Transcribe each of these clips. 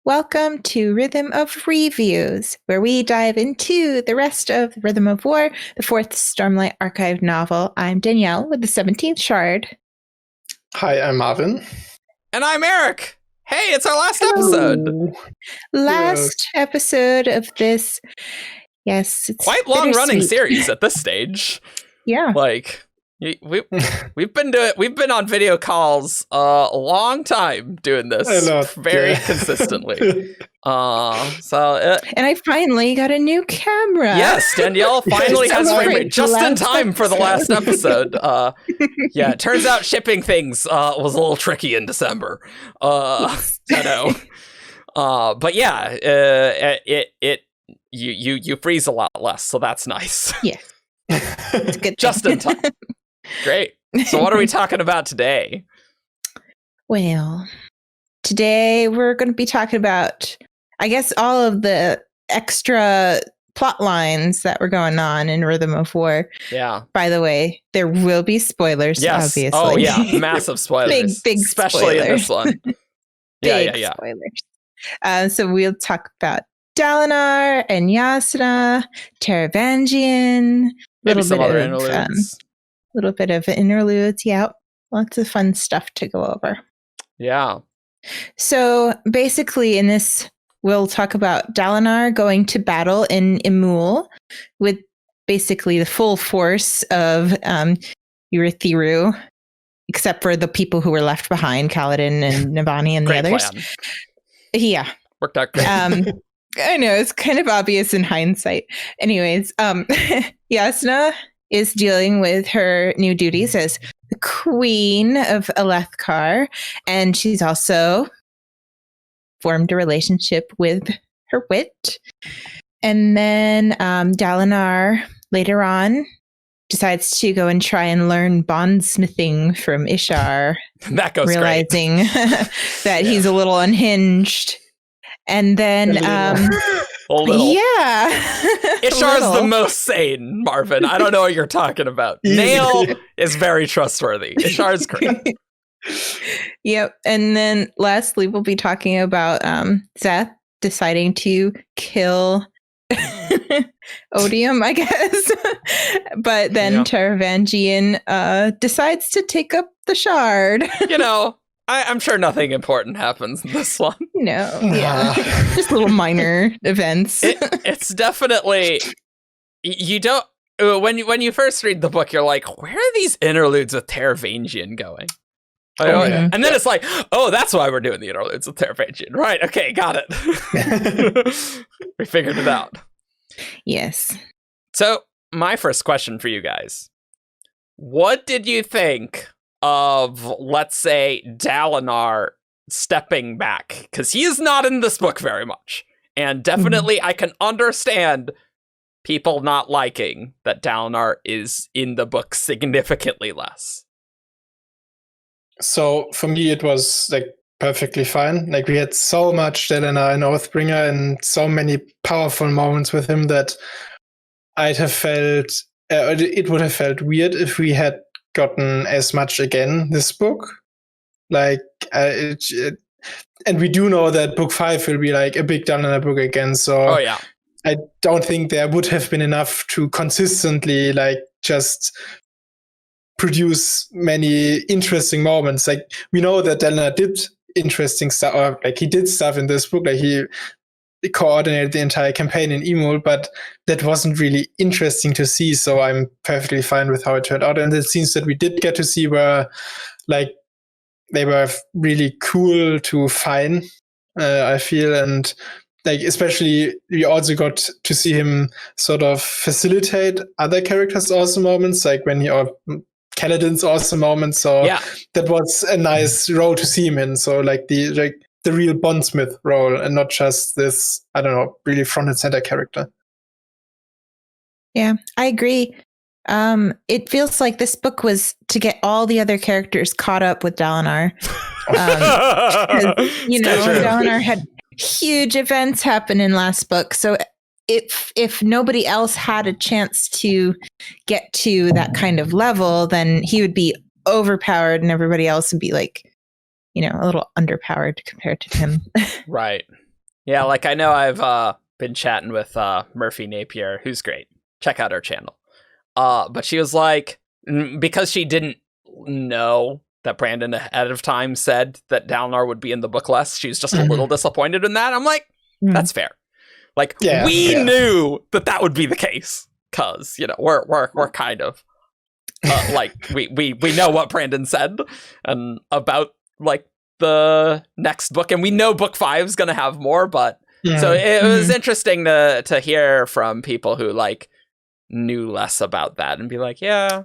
Welcome to Rhythm of Reviews, where we dive into the rest of Rhythm of War, the fourth Stormlight archive novel. I'm Danielle with the 17th Shard. Hi, I'm Marvin. And I'm Eric. Hey, it's our last episode. Last episode of this. Yes, it's quite long-running series at this stage. Yeah. Like, we've been on video calls a long time doing this very consistently. And I finally got a new camera. Yes, Danielle finally has frame rate just in time for the last episode. Yeah, it turns out shipping things was a little tricky in December. I know. But yeah, you freeze a lot less, so that's nice. Yeah. It's good. Just in time. Great. So what are we talking about today? Well, today we're going to be talking about, I guess, all of the extra plot lines that were going on in Rhythm of War. Yeah. By the way, there will be spoilers, obviously. Oh, yeah. Massive spoilers. big especially spoilers. in this one. Yeah. Spoilers. So we'll talk about Dalinar and Jasnah, Taravangian, maybe some other interludes. Little bit of interludes, yeah. Lots of fun stuff to go over. Yeah. So basically in this, we'll talk about Dalinar going to battle in Emul with basically the full force of Urithiru, except for the people who were left behind, Kaladin and Navani and the others. Plan. Yeah. Worked out great. I know, it's kind of obvious in hindsight. Anyways, Jasnah is dealing with her new duties as the Queen of Alethcar, and she's also formed a relationship with her wit. And then Dalinar later on decides to go and try and learn bondsmithing from Ishar, that goes realizing that he's a little unhinged. And then yeah. Ishar's the most sane, Marvin. I don't know what you're talking about. Nail is very trustworthy. Ishar's great. Yep. And then lastly, we'll be talking about Szeth deciding to kill Odium, I guess. But then Taravangian decides to take up the shard. I'm sure nothing important happens in this one. No, yeah. Just little minor events. It's definitely, you don't, when you first read the book, you're like, where are these interludes with Taravangian going? And then it's like, oh, that's why we're doing the interludes with Taravangian. Right, okay, got it. We figured it out. Yes. So, my first question for you guys. What did you think of, let's say, Dalinar stepping back? Because he is not in this book very much. And definitely I can understand people not liking that Dalinar is in the book significantly less. So for me, it was like perfectly fine. Like we had so much Dalinar and Oathbringer and so many powerful moments with him that I'd have felt, it would have felt weird if we had gotten as much again this book. Like and we do know that book 5 will be like a big Dalinar book again, so I don't think there would have been enough to consistently like just produce many interesting moments. Like we know that Dalinar did interesting stuff, or like he did stuff in this book, like he coordinated the entire campaign in Emul, but that wasn't really interesting to see, so I'm perfectly fine with how it turned out. And the scenes that we did get to see were like, they were really cool to find, I feel, and like especially we also got to see him sort of facilitate other characters' awesome moments, like when he, or Kaladin's awesome moments, so that was a nice role to see him in, so like the real bondsmith role and not just this, I don't know, really front and center character. Yeah, I agree. It feels like this book was to get all the other characters caught up with Dalinar. Dalinar had huge events happen in last book. So if nobody else had a chance to get to that kind of level, then he would be overpowered and everybody else would be like, a little underpowered compared to him. Right. Yeah, like I know I've been chatting with Murphy Napier, who's great. Check out her channel. But she was like, because she didn't know that Brandon ahead of time said that Dalinar would be in the book less, she was just a little disappointed in that. I'm like, that's fair. Like, we knew that would be the case, because, you know, we're kind of like we know what Brandon said and about like the next book, and we know book 5 is gonna have more, but so it was interesting to hear from people who like knew less about that and be like, yeah,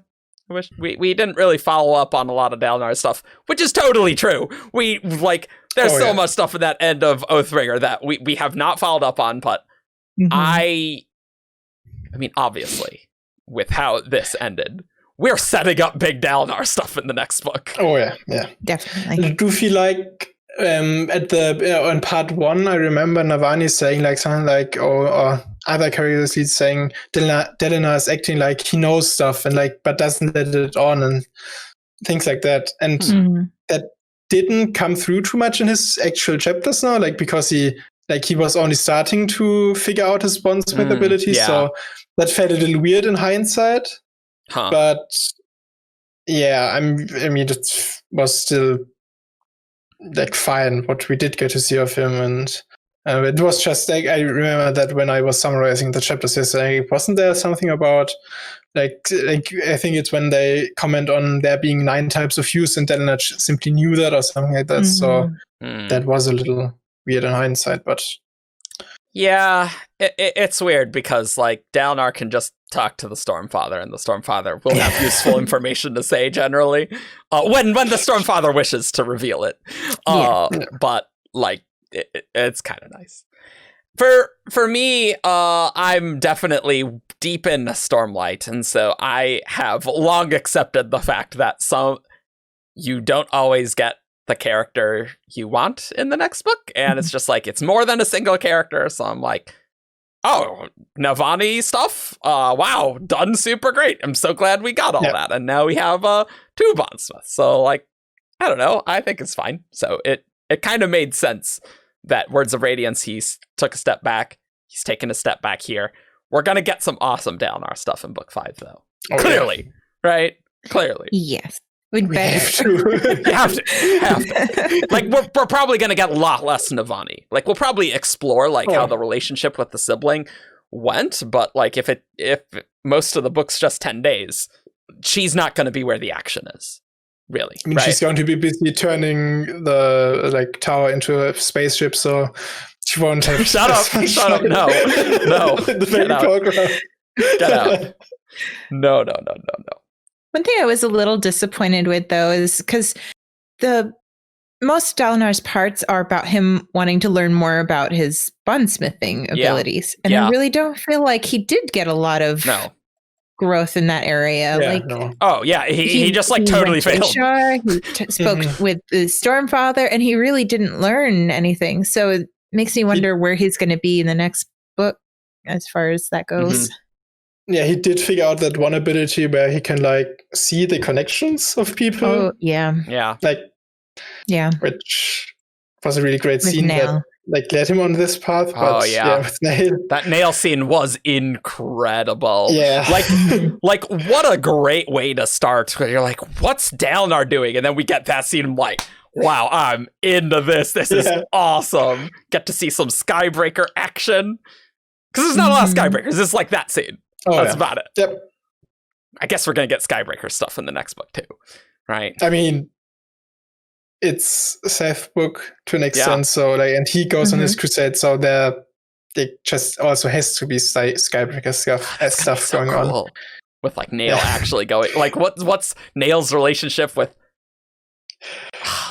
I wish we didn't really follow up on a lot of Dalinar stuff, which is totally true. We like there's so much stuff in that end of Oathbringer that we have not followed up on, but I mean, obviously, with how this ended, we're setting up big Dalinar stuff in the next book. Oh yeah, Definitely. I do feel like at the on part 1, I remember Navani saying like something like, or other characters lead saying Dalinar is acting like he knows stuff and like but doesn't let it on and things like that, and that didn't come through too much in his actual chapters now, like because he was only starting to figure out his bondsmith ability, so that felt a little weird in hindsight. But yeah, I mean, it was still like fine what we did get to see of him, and it was just like I remember that when I was summarizing the chapters yesterday, wasn't there something about like I think it's when they comment on there being 9 types of use, and Dalinar simply knew that or something like that. So that was a little weird in hindsight, but yeah, it's weird because like Dalinar can just talk to the Stormfather, and the Stormfather will have useful information to say generally when the Stormfather wishes to reveal it. But like it's kind of nice. For me, I'm definitely deep in Stormlight, and so I have long accepted the fact that you don't always get the character you want in the next book, and it's just like it's more than a single character. So I'm like, oh, Navani stuff, wow, done super great. I'm so glad we got all that, and now we have 2 bondsmiths. So like, I don't know, I think it's fine. So it kind of made sense that Words of Radiance, he's took a step back, he's taken a step back here. We're gonna get some awesome Dalinar stuff in book 5 though. Clearly, right? Clearly, yes. We have to. have to. Like we're probably gonna get a lot less Navani. Like we'll probably explore like how the relationship with the sibling went, but like if most of the book's just 10 days, she's not gonna be where the action is. Really. I mean, she's going to be busy turning the like tower into a spaceship, so she won't have Shut up, no. The main program. Get out. No. One thing I was a little disappointed with, though, is because most Dalinar's parts are about him wanting to learn more about his bondsmithing abilities. And I really don't feel like he did get a lot of growth in that area. Oh, yeah. He just like totally failed. He spoke with the Stormfather, and he really didn't learn anything. So it makes me wonder where he's going to be in the next book as far as that goes. Yeah, he did figure out that one ability where he can like see the connections of people. Oh, yeah. Which was a really great scene that like led him on this path. But, with Nail. That nail scene was incredible. Yeah, like what a great way to start. You're like, what's Dalinar doing? And then we get that scene. I'm like, wow, I'm into this. This is awesome. Get to see some Skybreaker action because there's not a lot of Skybreakers. It's like that scene. That's about it. Yep. I guess we're gonna get Skybreaker stuff in the next book too, right? I mean, it's a safe book to an extent. So like, and he goes on his crusade. So there just also has to be Skybreaker stuff going on with like Nail actually going. Like, what's Nail's relationship with?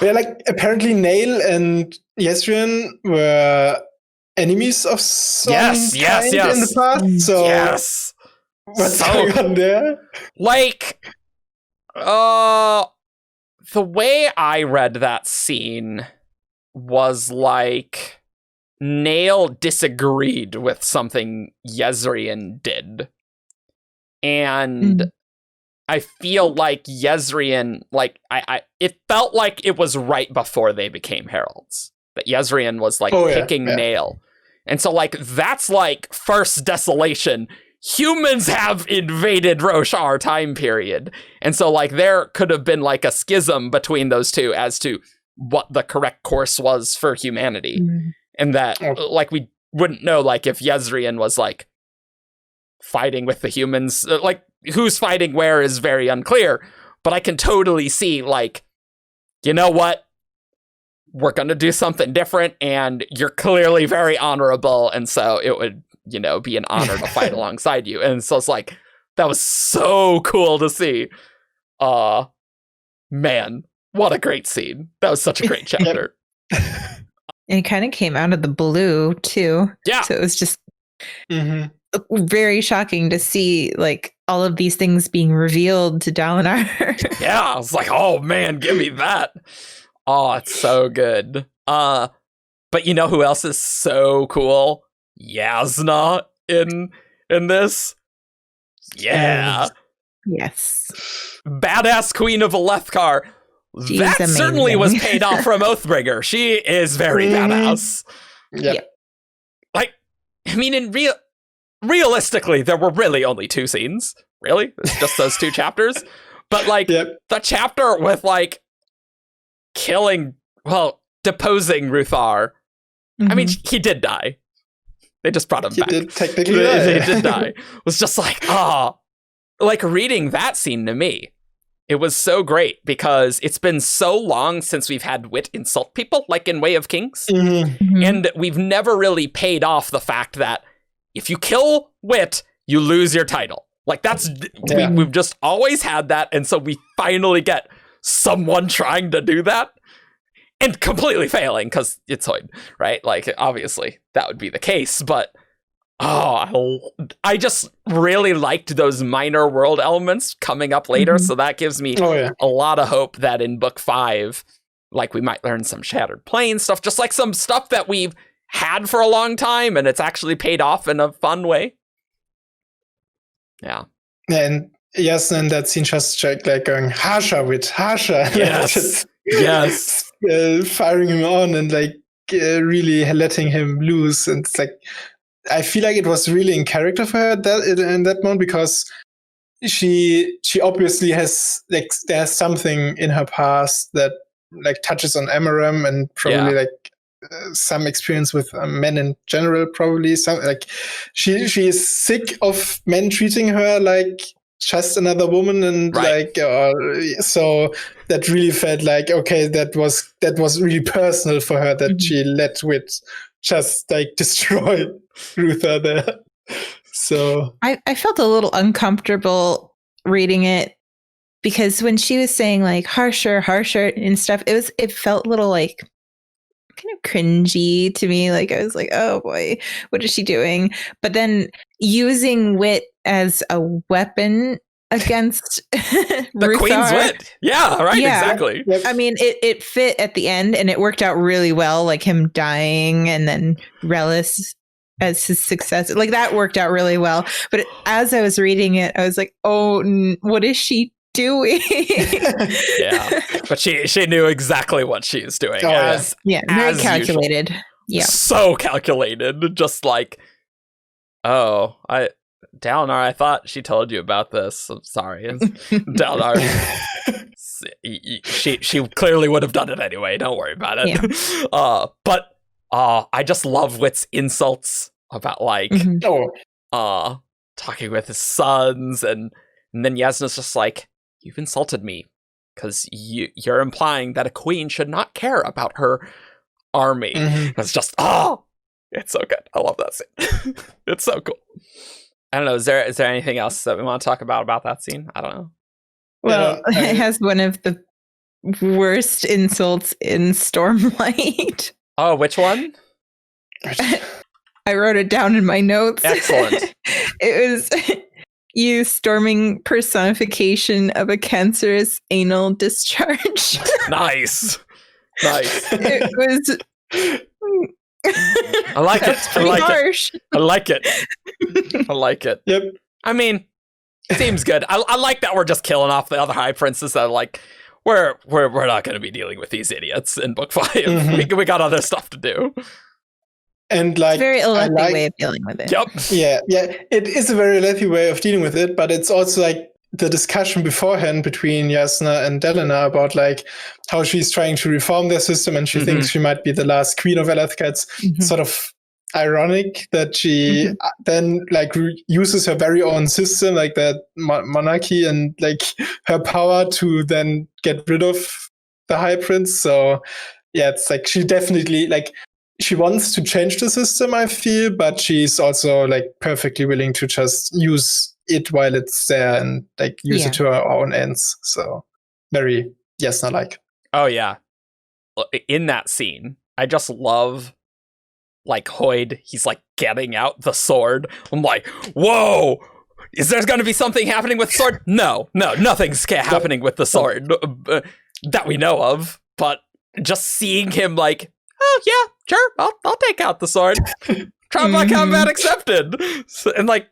Like apparently Nail and Yesrian were enemies of some kind in the past. So what's going on there? Like, the way I read that scene was like Nail disagreed with something Yesrian did. And I feel like Yesrian, like, it felt like it was right before they became heralds. that Jezrien was like picking nail. And so like that's like first desolation. Humans have invaded Roshar time period. And so like there could have been like a schism between those two as to what the correct course was for humanity. And that like we wouldn't know like if Jezrien was like fighting with the humans, like who's fighting where is very unclear, but I can totally see like, you know what? We're going to do something different and you're clearly very honorable. And so it would, you know, be an honor to fight alongside you. And so it's like, that was so cool to see. Man, what a great scene. That was such a great chapter. And it kind of came out of the blue too. Yeah. So it was just very shocking to see like all of these things being revealed to Dalinar. Yeah, I was like, oh man, give me that. Oh, it's so good. But you know who else is so cool? Jasnah in this. Yeah. Yes. Badass Queen of Alethcar. She's that amazing. certainly was paid off from Oathbringer. She is very badass. Yep. Like, I mean, realistically, there were really only 2 scenes. Really? It's just those 2 chapters. But like the chapter with like deposing Ruthar. I mean, he did die. They just brought him back. He did technically die. He did die. It was just like, like reading that scene to me, it was so great because it's been so long since we've had Wit insult people, like in Way of Kings. And we've never really paid off the fact that if you kill Wit, you lose your title. Like that's, we've just always had that. And so we finally get someone trying to do that and completely failing because it's Hoyd, right? Like obviously that would be the case, but I just really liked those minor world elements coming up later. So that gives me a lot of hope that in book 5, like we might learn some Shattered Plane stuff, just like some stuff that we've had for a long time and it's actually paid off in a fun way. Yeah. And Jasnah in that scene just like going harsher with harsher. Yes. Yes. Firing him on and like really letting him loose. And it's like, I feel like it was really in character for her in that moment because she obviously has like there's something in her past that like touches on Amaram and probably like some experience with men in general. Probably some like she is sick of men treating her like just another woman and like so that really felt like okay that was really personal for her that she let Wit just like destroy Ruther there. So I felt a little uncomfortable reading it because when she was saying like harsher and stuff, it felt a little like kind of cringy to me. Like I was like, oh boy, what is she doing? But then using Wit as a weapon against the Ruthar, Queen's Wit. Yeah, right, exactly. I mean, it fit at the end and it worked out really well, like him dying and then Relis as his successor. Like that worked out really well. But as I was reading it, I was like, oh, what is she doing? Yeah, but she knew exactly what she was doing. Very calculated. Usual. Yeah, so calculated. Just like, Dalinar, I thought she told you about this. I'm sorry, Dalinar. She clearly would have done it anyway. Don't worry about it. Yeah. But I just love Wit's insults about like talking with his sons, and then Jasnah's just like, you've insulted me because you're implying that a queen should not care about her army. It's just it's so good. I love that scene. It's so cool. I don't know. Is there anything else that we want to talk about that scene? I don't know. Well, it has one of the worst insults in Stormlight. Oh, which one? I wrote it down in my notes. Excellent. It was you storming personification of a cancerous anal discharge. Nice. It was. I like it. I like harsh. it. I like it. I like it. Yep. I mean, it seems good. I like that we're just killing off the other High Princes that are like, we're not going to be dealing with these idiots in book 5. We got other stuff to do. And It's a very Alethi way of dealing with it. Yep. Yeah, it is a very Alethi way of dealing with it, but it's also like the discussion beforehand between Jasnah and Dalinar about like how she's trying to reform their system and she thinks she might be the last Queen of Alethcar. It's sort of ironic that she then like uses her very own system, like that monarchy and like her power to then get rid of the High Prince. So yeah, it's like she definitely like she wants to change the system, I feel, but she's also like perfectly willing to just use it while it's there and like use it to her own ends. So very Jasnah-like. Oh yeah. In that scene, I just love like Hoid, he's like getting out the sword. I'm like, whoa! Is there going to be something happening with the sword? No, nothing's happening with the sword that we know of. But just seeing him like, oh yeah, sure, I'll take out the sword. Trauma combat accepted. And like,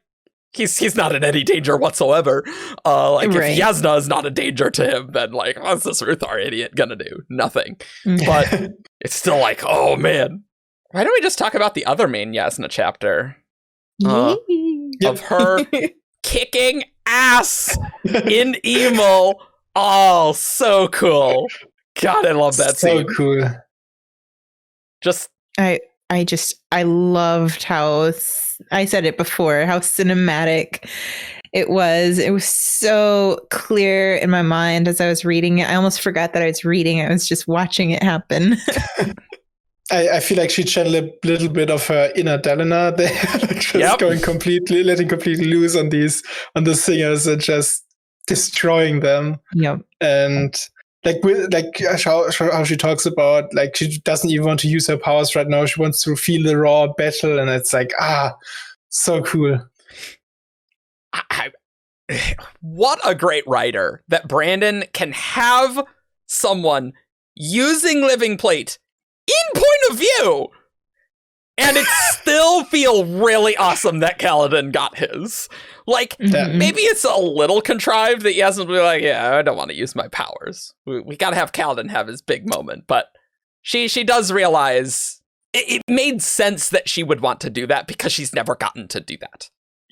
he's not in any danger whatsoever. If Jasnah is not a danger to him, then like, what's this Ruthar idiot gonna do? Nothing. But it's still like, oh man. Why don't we just talk about the other main Jasnah chapter? Of her kicking ass in Emil. Oh, so cool. God, I love that scene. So cool. I loved how, I said it before, how cinematic it was. It was so clear in my mind as I was reading it. I almost forgot that I was reading it. I was just watching it happen. I feel like she channeled a little bit of her inner Dalinar there, like just letting completely loose on the singers and just destroying them. Yep. And how she talks about like she doesn't even want to use her powers right now. She wants to feel the raw battle, and it's like so cool. What a great writer that Brandon can have someone using Living Plate in point of view, and it still feel really awesome that Kaladin got his. Like, maybe it's a little contrived that Yasmin will be like, yeah, I don't want to use my powers. We gotta have Kaladin have his big moment, but she does realize it made sense that she would want to do that because she's never gotten to do that,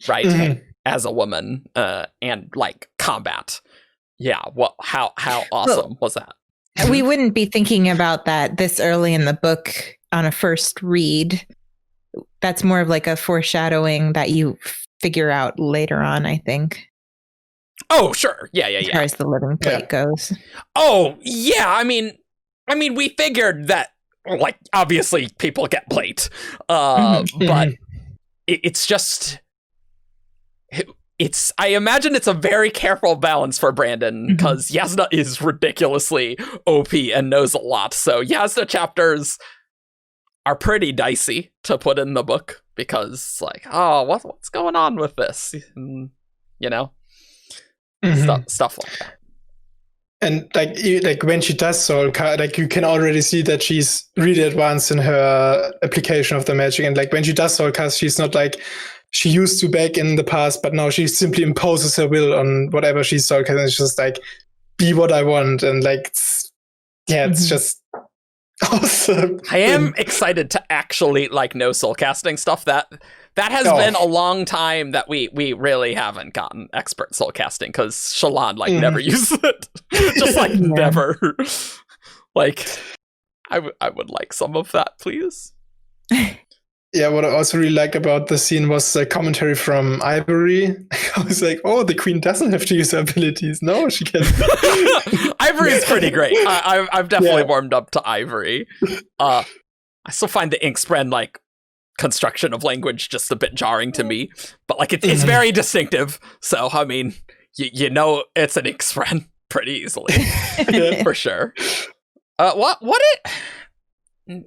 right? As a woman, and like combat. Yeah, how awesome was that? We wouldn't be thinking about that this early in the book on a first read. That's more of like a foreshadowing that you figure out later on, I think. Oh, sure. Yeah. As far as the Living Plate goes. Oh, yeah. I mean, we figured that, like, obviously people get plate. But it's just... I imagine it's a very careful balance for Brandon because Jasnah is ridiculously OP and knows a lot. So Jasnah chapters are pretty dicey to put in the book because, like, oh, what's going on with this? You know, stuff like that. And like when she does soul cast, like you can already see that she's really advanced in her application of the magic. And like when she does soul cast, she's not like she used to back in the past, but now she simply imposes her will on whatever she's soul casting. It's just like, be what I want. And like, it's just awesome. I am excited to actually like know soul casting stuff. That has been a long time that we really haven't gotten expert soul casting because Shallan like never uses it. Just like never. Like, I would like some of that, please. Yeah, what I also really liked about the scene was the commentary from Ivory. I was like, oh, the queen doesn't have to use her abilities. No, she can. Ivory is pretty great. I've definitely warmed up to Ivory. I still find the Inkspren like construction of language just a bit jarring to me, but like it's very distinctive. So I mean, you know, it's an Inkspren pretty easily for sure.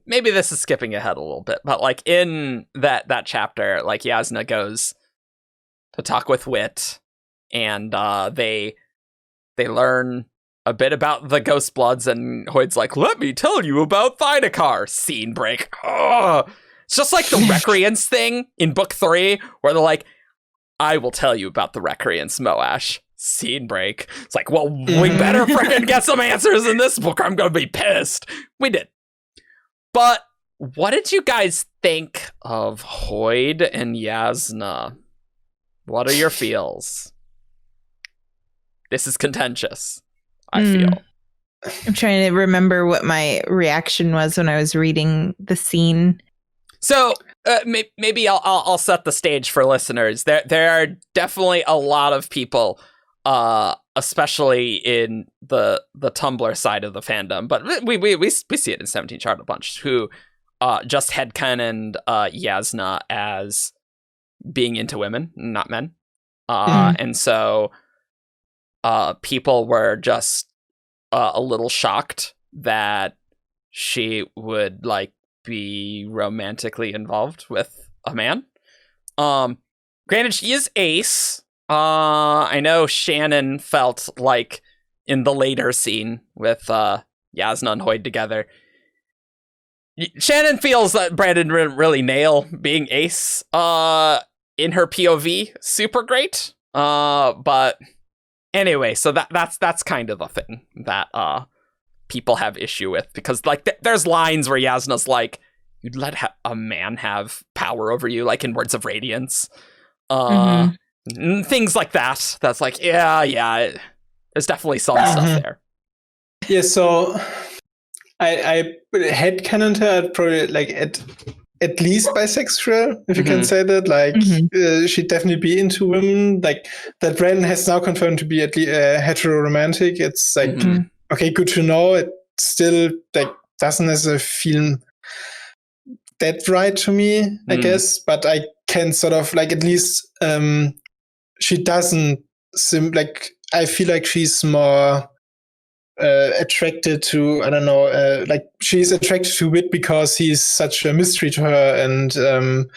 Maybe this is skipping ahead a little bit, but like in that chapter, like Jasnah goes to talk with Wit, and they learn a bit about the Ghost Bloods, and Hoid's like, "Let me tell you about Thydakar." Scene break. Oh, it's just like the Recreants thing in book 3, where they're like, "I will tell you about the Recreants, Moash." scene break. It's like, well, we better freaking get some answers in this book or I'm gonna be pissed. We did. But what did you guys think of Hoid and Jasnah? What are your feels? This is contentious, I feel. I'm trying to remember what my reaction was when I was reading the scene. So maybe I'll set the stage for listeners. There are definitely a lot of people, especially in the Tumblr side of the fandom, but we see it in 17 Chart a bunch, who just headcanoned Jasnah as being into women, not men. And so people were just a little shocked that she would like be romantically involved with a man. Granted, she is ace. I know Shannon felt like in the later scene with Jasnah and Hoid together, Shannon feels that Brandon didn't really nail being ace in her POV super great. But anyway, so that's kind of the thing that people have issue with, because like there's lines where Jasnah's like, you'd let a man have power over you, like in Words of Radiance, things like that. That's like, yeah, there's definitely some stuff there. Yeah, so I headcanoned her at probably like at least bisexual, if you can say that. Like, she'd definitely be into women. Like, that Brandon has now confirmed to be at least hetero-romantic. It's like, okay, good to know. It still like doesn't necessarily feel that right to me, I guess. But I can sort of like, at least she doesn't like, I feel like she's more attracted to, I don't know, like she's attracted to Wit because he's such a mystery to her, and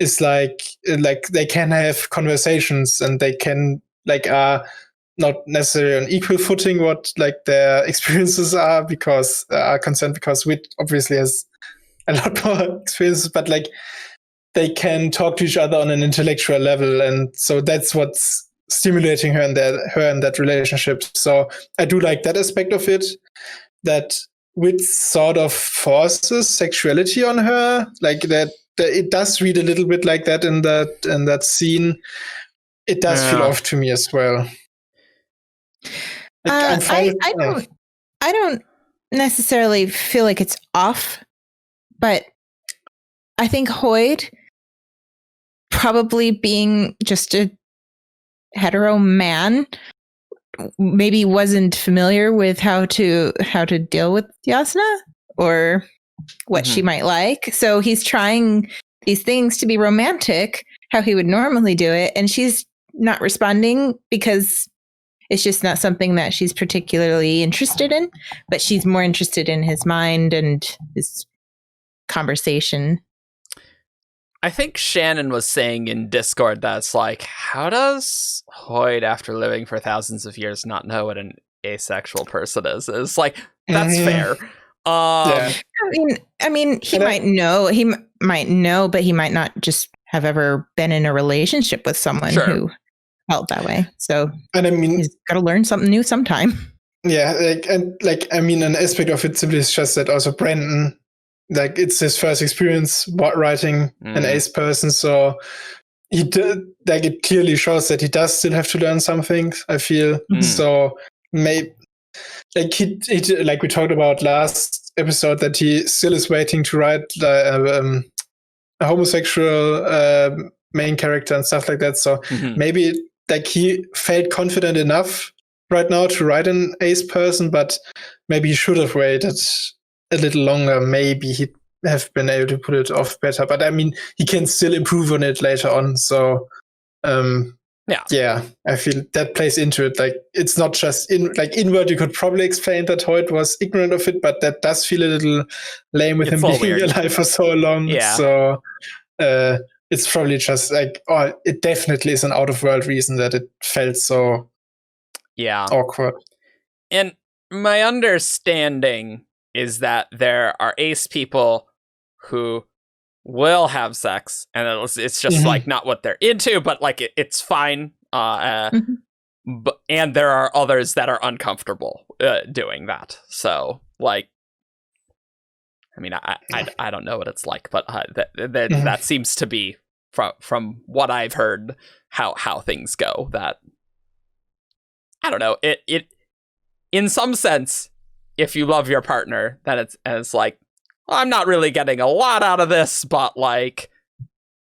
is like they can have conversations and they can like are not necessarily on equal footing what like their experiences are, because are concerned, because Wit obviously has a lot more experiences, but like they can talk to each other on an intellectual level, and so that's what's stimulating her in that relationship. So I do like that aspect of it, that Wit sort of forces sexuality on her, like that it does read a little bit like that in that scene. It does feel off to me as well. Like, I don't necessarily feel like it's off, but I think Hoid, probably being just a hetero man, maybe wasn't familiar with how to deal with Jasnah or what she might like. So he's trying these things to be romantic, how he would normally do it, and she's not responding because it's just not something that she's particularly interested in, but she's more interested in his mind and his conversation. I think Shannon was saying in Discord that's like, how does Hoid, after living for thousands of years, not know what an asexual person is? It's like, that's fair. Yeah. I mean, he might know, but he might not just have ever been in a relationship with someone who felt that way. So, and I mean, he's got to learn something new sometime. Yeah, I mean, an aspect of it simply is just that also Brandon, like, it's his first experience writing an ace person, so he did, like, it clearly shows that he does still have to learn some things, I feel. So maybe, like, he like we talked about last episode, that he still is waiting to write a homosexual main character and stuff like that. So maybe like he felt confident enough right now to write an ace person, but maybe he should have waited a little longer. Maybe he'd have been able to put it off better, but I mean, he can still improve on it later on. So yeah, I feel that plays into it. Like, it's not just inward. You could probably explain that Hoyt was ignorant of it, but that does feel a little lame with him being alive for so long. Yeah. So it's probably just like, it definitely is an out of world reason that it felt so awkward. And my understanding is that there are ace people who will have sex, and it's just like not what they're into, but like it's fine. and there are others that are uncomfortable doing that. So, like, I mean, I don't know what it's like, but that seems to be from what I've heard how things go. That I don't know. It in some sense, if you love your partner, then it's like, well, I'm not really getting a lot out of this, but like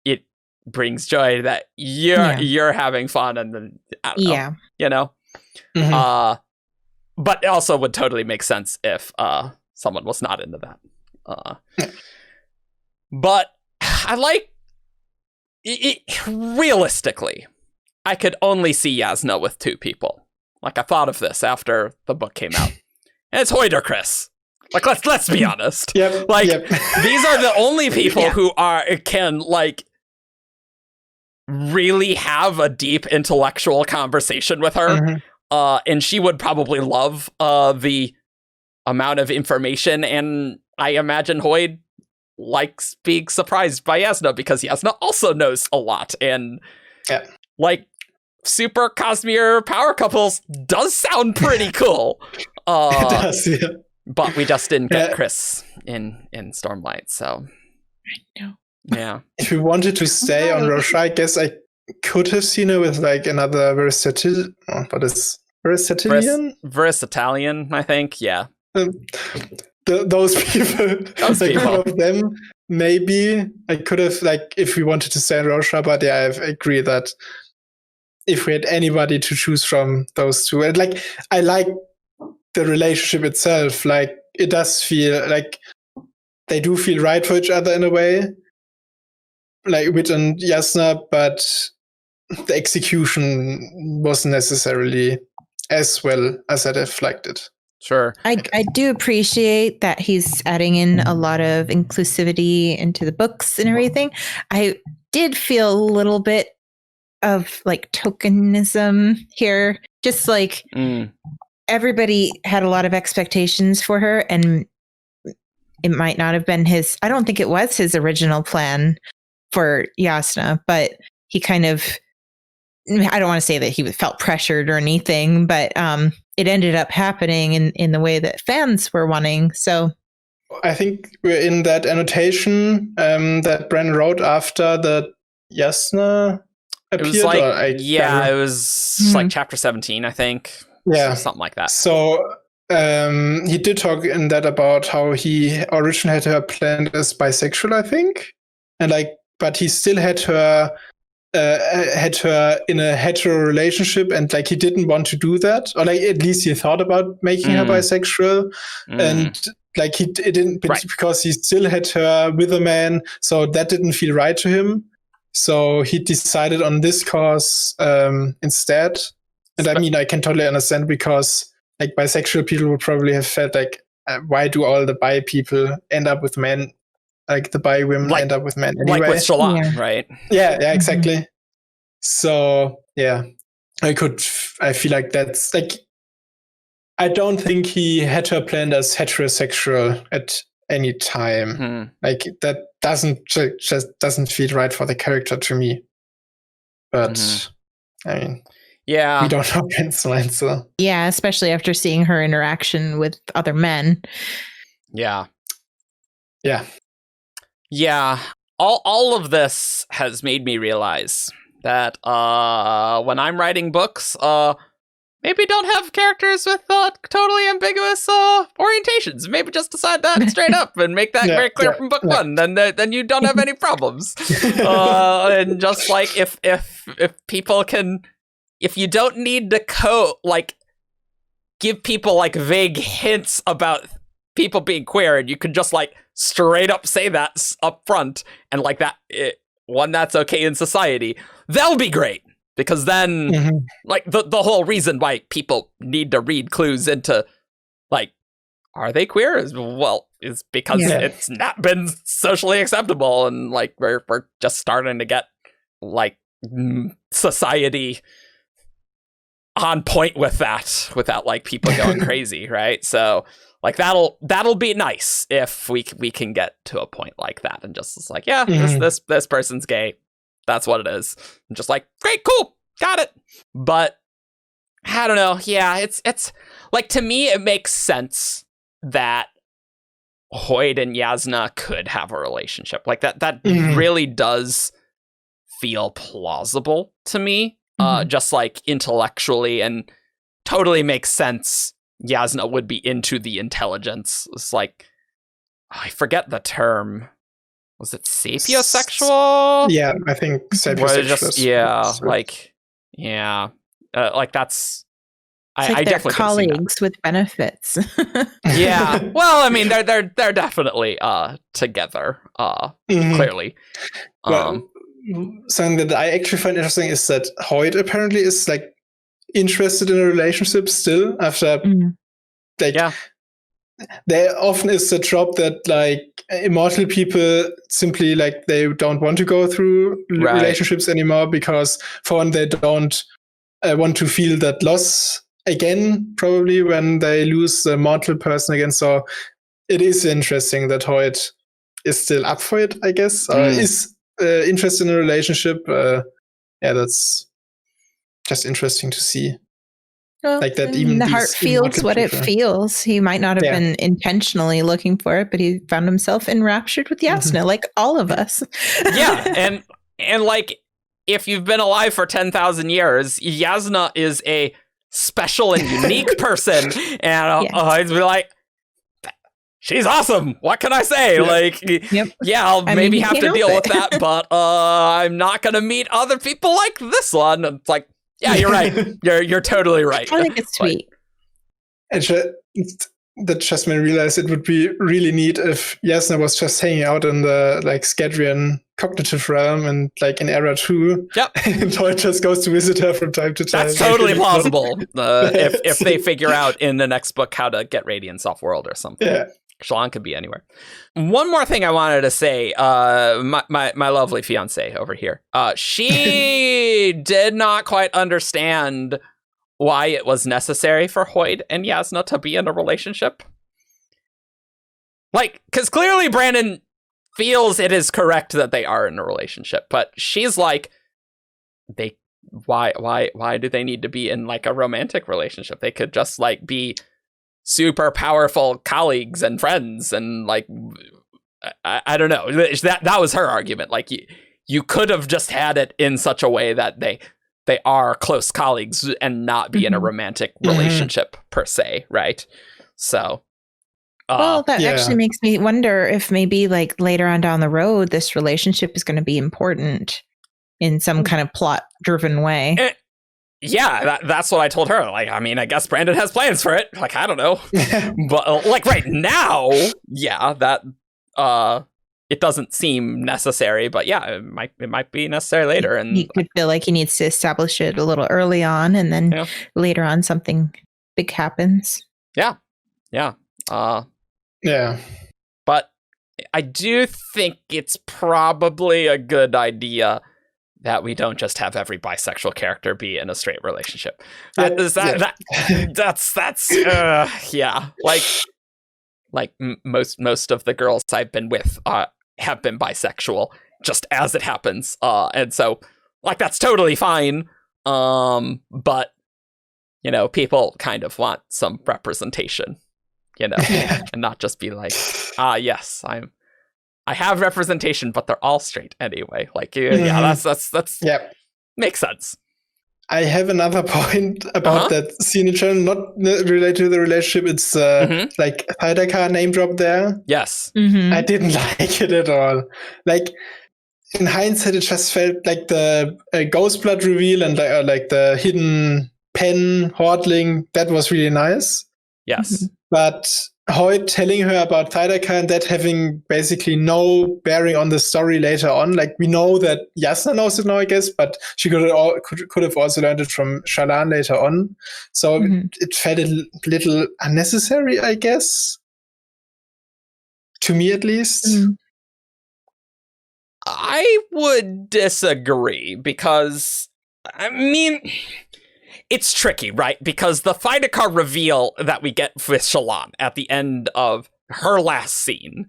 it brings joy that you're having fun, and then I don't know, you know. But it also would totally make sense if someone was not into that. But I like it, realistically, I could only see Jasnah with two people. Like, I thought of this after the book came out, and it's Hoid or Chris. Like, let's be honest. These are the only people who can like really have a deep intellectual conversation with her, and she would probably love the amount of information. And I imagine Hoid likes being surprised by Jasnah because Jasnah also knows a lot, and like super Cosmere power couples does sound pretty cool. It does, but we just didn't get Chris in Stormlight, so yeah. If we wanted to stay on Rosha, I guess I could have seen her with like another Versatilian, I think, yeah. Those people, all of them, maybe I could have, like, if we wanted to stay in Rosha, but yeah, I agree that if we had anybody to choose from, those two, and like, I like the relationship itself. Like, it does feel like they do feel right for each other in a way, like Wit and Jasnah, but the execution wasn't necessarily as well as I'd have liked it. Sure. I do appreciate that he's adding in a lot of inclusivity into the books and everything. I did feel a little bit of like tokenism here. Just like everybody had a lot of expectations for her, and it might not have been his. I don't think it was his original plan for Jasnah, but he kind of, I don't want to say that he felt pressured or anything, but it ended up happening in the way that fans were wanting. So I think we're in that annotation that Bren wrote after the Jasnah appeared. It was like, it was like chapter 17, I think. Yeah. Something like that. So he did talk in that about how he originally had her planned as bisexual, I think. And like, but he still had her in a hetero relationship, and like he didn't want to do that, or like at least he thought about making her bisexual, and like it didn't, because he still had her with a man, so that didn't feel right to him. So he decided on this course instead. And I mean, I can totally understand, because like bisexual people would probably have felt like, why do all the bi people end up with men? Like the bi women end up with men anyway. Like with Shallan, right? Yeah, exactly. So yeah, I feel like that's like, I don't think he had her planned as heterosexual at any time. Like that just doesn't feel right for the character to me. But I mean, yeah, we don't know Ben's line, so yeah, especially after seeing her interaction with other men. Yeah. All of this has made me realize that when I'm writing books, maybe don't have characters with totally ambiguous orientations. Maybe just decide that straight up and make that very clear from book one. Then you don't have any problems. And just like if people can, if you don't need to give people like vague hints about people being queer, and you could just like straight up say that up front, and like that, that's okay in society, that'll be great. Because then, like, the whole reason why people need to read clues into, like, are they queer? Is because it's not been socially acceptable, and, like, we're just starting to get, like, society on point with that, without, like, people going crazy, right? So, like, that'll be nice if we can get to a point like that, and just, it's like, this person's gay. That's what it is. I'm just like, great, cool, got it. But I don't know. Yeah, it's like, to me, it makes sense that Hoid and Jasnah could have a relationship. Like, that really does feel plausible to me, just like intellectually, and totally makes sense. Jasnah would be into the intelligence. It's like, I forget the term. Was it sapiosexual? Yeah, I think sapiosexual. Like that's. It's like I they're definitely colleagues with benefits. Yeah. Well, I mean, they're definitely together. Clearly. Well, something that I actually find interesting is that Hoid apparently is like interested in a relationship still after like there often is the trope that like immortal people simply like they don't want to go through relationships anymore because for one they don't want to feel that loss again probably when they lose the mortal person again. So it is interesting that Hoid is still up for it, I guess, or is interested in a relationship. That's just interesting to see. Well, like that, even the heart feels what it feels. He might not have been intentionally looking for it, but he found himself enraptured with Jasnah, like all of us. Yeah, and like, if you've been alive for 10,000 years, Jasnah is a special and unique person, and I'd be like, she's awesome. What can I say? I'll maybe have to deal with that, but I'm not gonna meet other people like this one. It's like, yeah, you're right. You're totally right. I think it's sweet. And that just made me realize it would be really neat if Jasnah was just hanging out in the like Scadrian cognitive realm and like in Era 2. Yep. And Hoid just goes to visit her from time to time. That's totally plausible. If they figure out in the next book how to get Radiance off world or something. Yeah. Shallan could be anywhere. One more thing I wanted to say, my lovely fiance over here, she did not quite understand why it was necessary for Hoid and Jasnah to be in a relationship. Like, because clearly Brandon feels it is correct that they are in a relationship, but she's like, why do they need to be in like a romantic relationship? They could just like be super powerful colleagues and friends, and like I don't know. That was her argument. Like you could have just had it in such a way that they are close colleagues and not be in a romantic relationship per se, right? So well, that actually makes me wonder if maybe like later on down the road this relationship is going to be important in some kind of plot driven way. Yeah, that's what I told her. Like, I mean, I guess Brandon has plans for it. Like, I don't know. But like right now, yeah, that it doesn't seem necessary, but yeah, it might be necessary later. And he could feel like he needs to establish it a little early on, and then later on something big happens. Yeah. But I do think it's probably a good idea that we don't just have every bisexual character be in a straight relationship. That's like most of the girls I've been with have been bisexual, just as it happens. And so like that's totally fine. But you know, people kind of want some representation, you know, and not just be like, yes, I have representation, but they're all straight anyway. Like, that's makes sense. I have another point about that scene in general, not related to the relationship. It's like Alethcar name drop there. Yes. I didn't like it at all. Like in hindsight, it just felt like the ghost blood reveal and like the hidden pen Hordling. That was really nice. Yes. But Hoid telling her about Alethcar and that having basically no bearing on the story later on. Like we know that Jasnah knows it now, I guess, but she could have also learned it from Shallan later on. So it felt a little unnecessary, I guess. To me, at least. I would disagree because, I mean, it's tricky, right? Because the Alethcar reveal that we get with Shallan at the end of her last scene,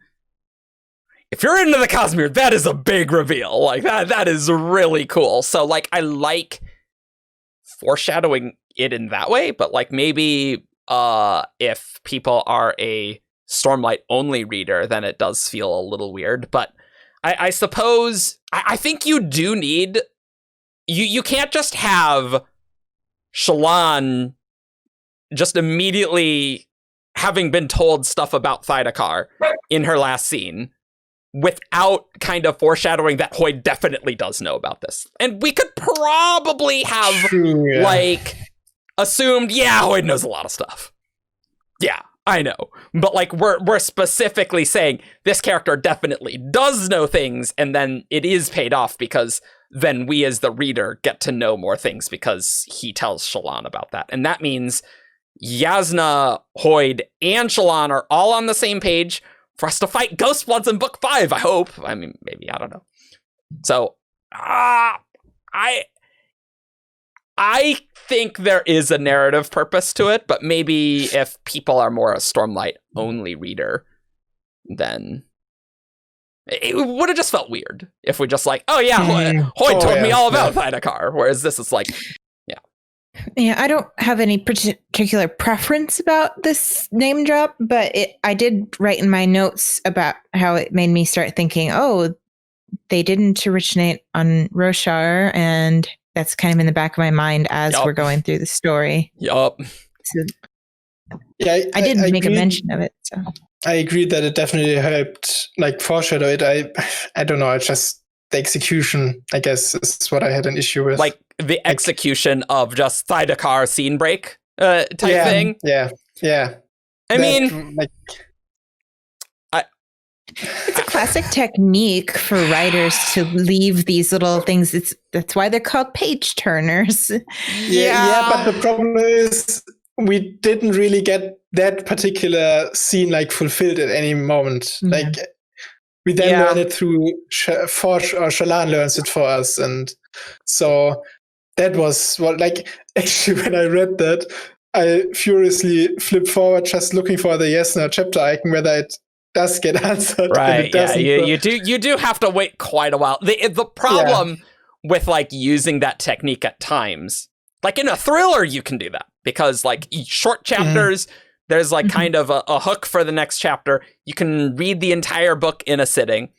if you're into the Cosmere, that is a big reveal. Like that is really cool. So like I like foreshadowing it in that way, but like maybe if people are a Stormlight only reader, then it does feel a little weird. But I suppose I think you do need you can't just have Shallan just immediately having been told stuff about Thydacar in her last scene without kind of foreshadowing that Hoyd definitely does know about this. And we could probably have like assumed, Hoyd knows a lot of stuff. Yeah, I know. But like we're specifically saying this character definitely does know things, and then it is paid off because then we as the reader get to know more things because he tells Shallan about that. And that means Jasnah, Hoyd, and Shallan are all on the same page for us to fight Ghostbloods in book 5, I hope. I mean, maybe, I don't know. So, I think there is a narrative purpose to it, but maybe if people are more a Stormlight only reader, then it would have just felt weird if we just like, Hoyd told me all about Thydacar, whereas this is like, Yeah, I don't have any particular preference about this name drop, but I did write in my notes about how it made me start thinking, they didn't originate on Roshar, and that's kind of in the back of my mind as we're going through the story. Yup. So, I didn't make a mention of it. So I agree that it definitely helped, like, foreshadow it. I don't know. It's just the execution, I guess, is what I had an issue with. Like the execution of just Thydacar scene break type thing. Yeah. I mean, like, it's a classic technique for writers to leave these little things. That's why they're called page turners. Yeah, but the problem is we didn't really get that particular scene like fulfilled at any moment. Yeah. Like we then learn it through Shallan learns it for us, and so that was actually when I read that, I furiously flipped forward just looking for the Jasnah chapter icon, whether it does get answered. Right. It doesn't, you do have to wait quite a while. The problem with like using that technique at times, like in a thriller, you can do that because like short chapters, there's like kind of a hook for the next chapter. You can read the entire book in a sitting.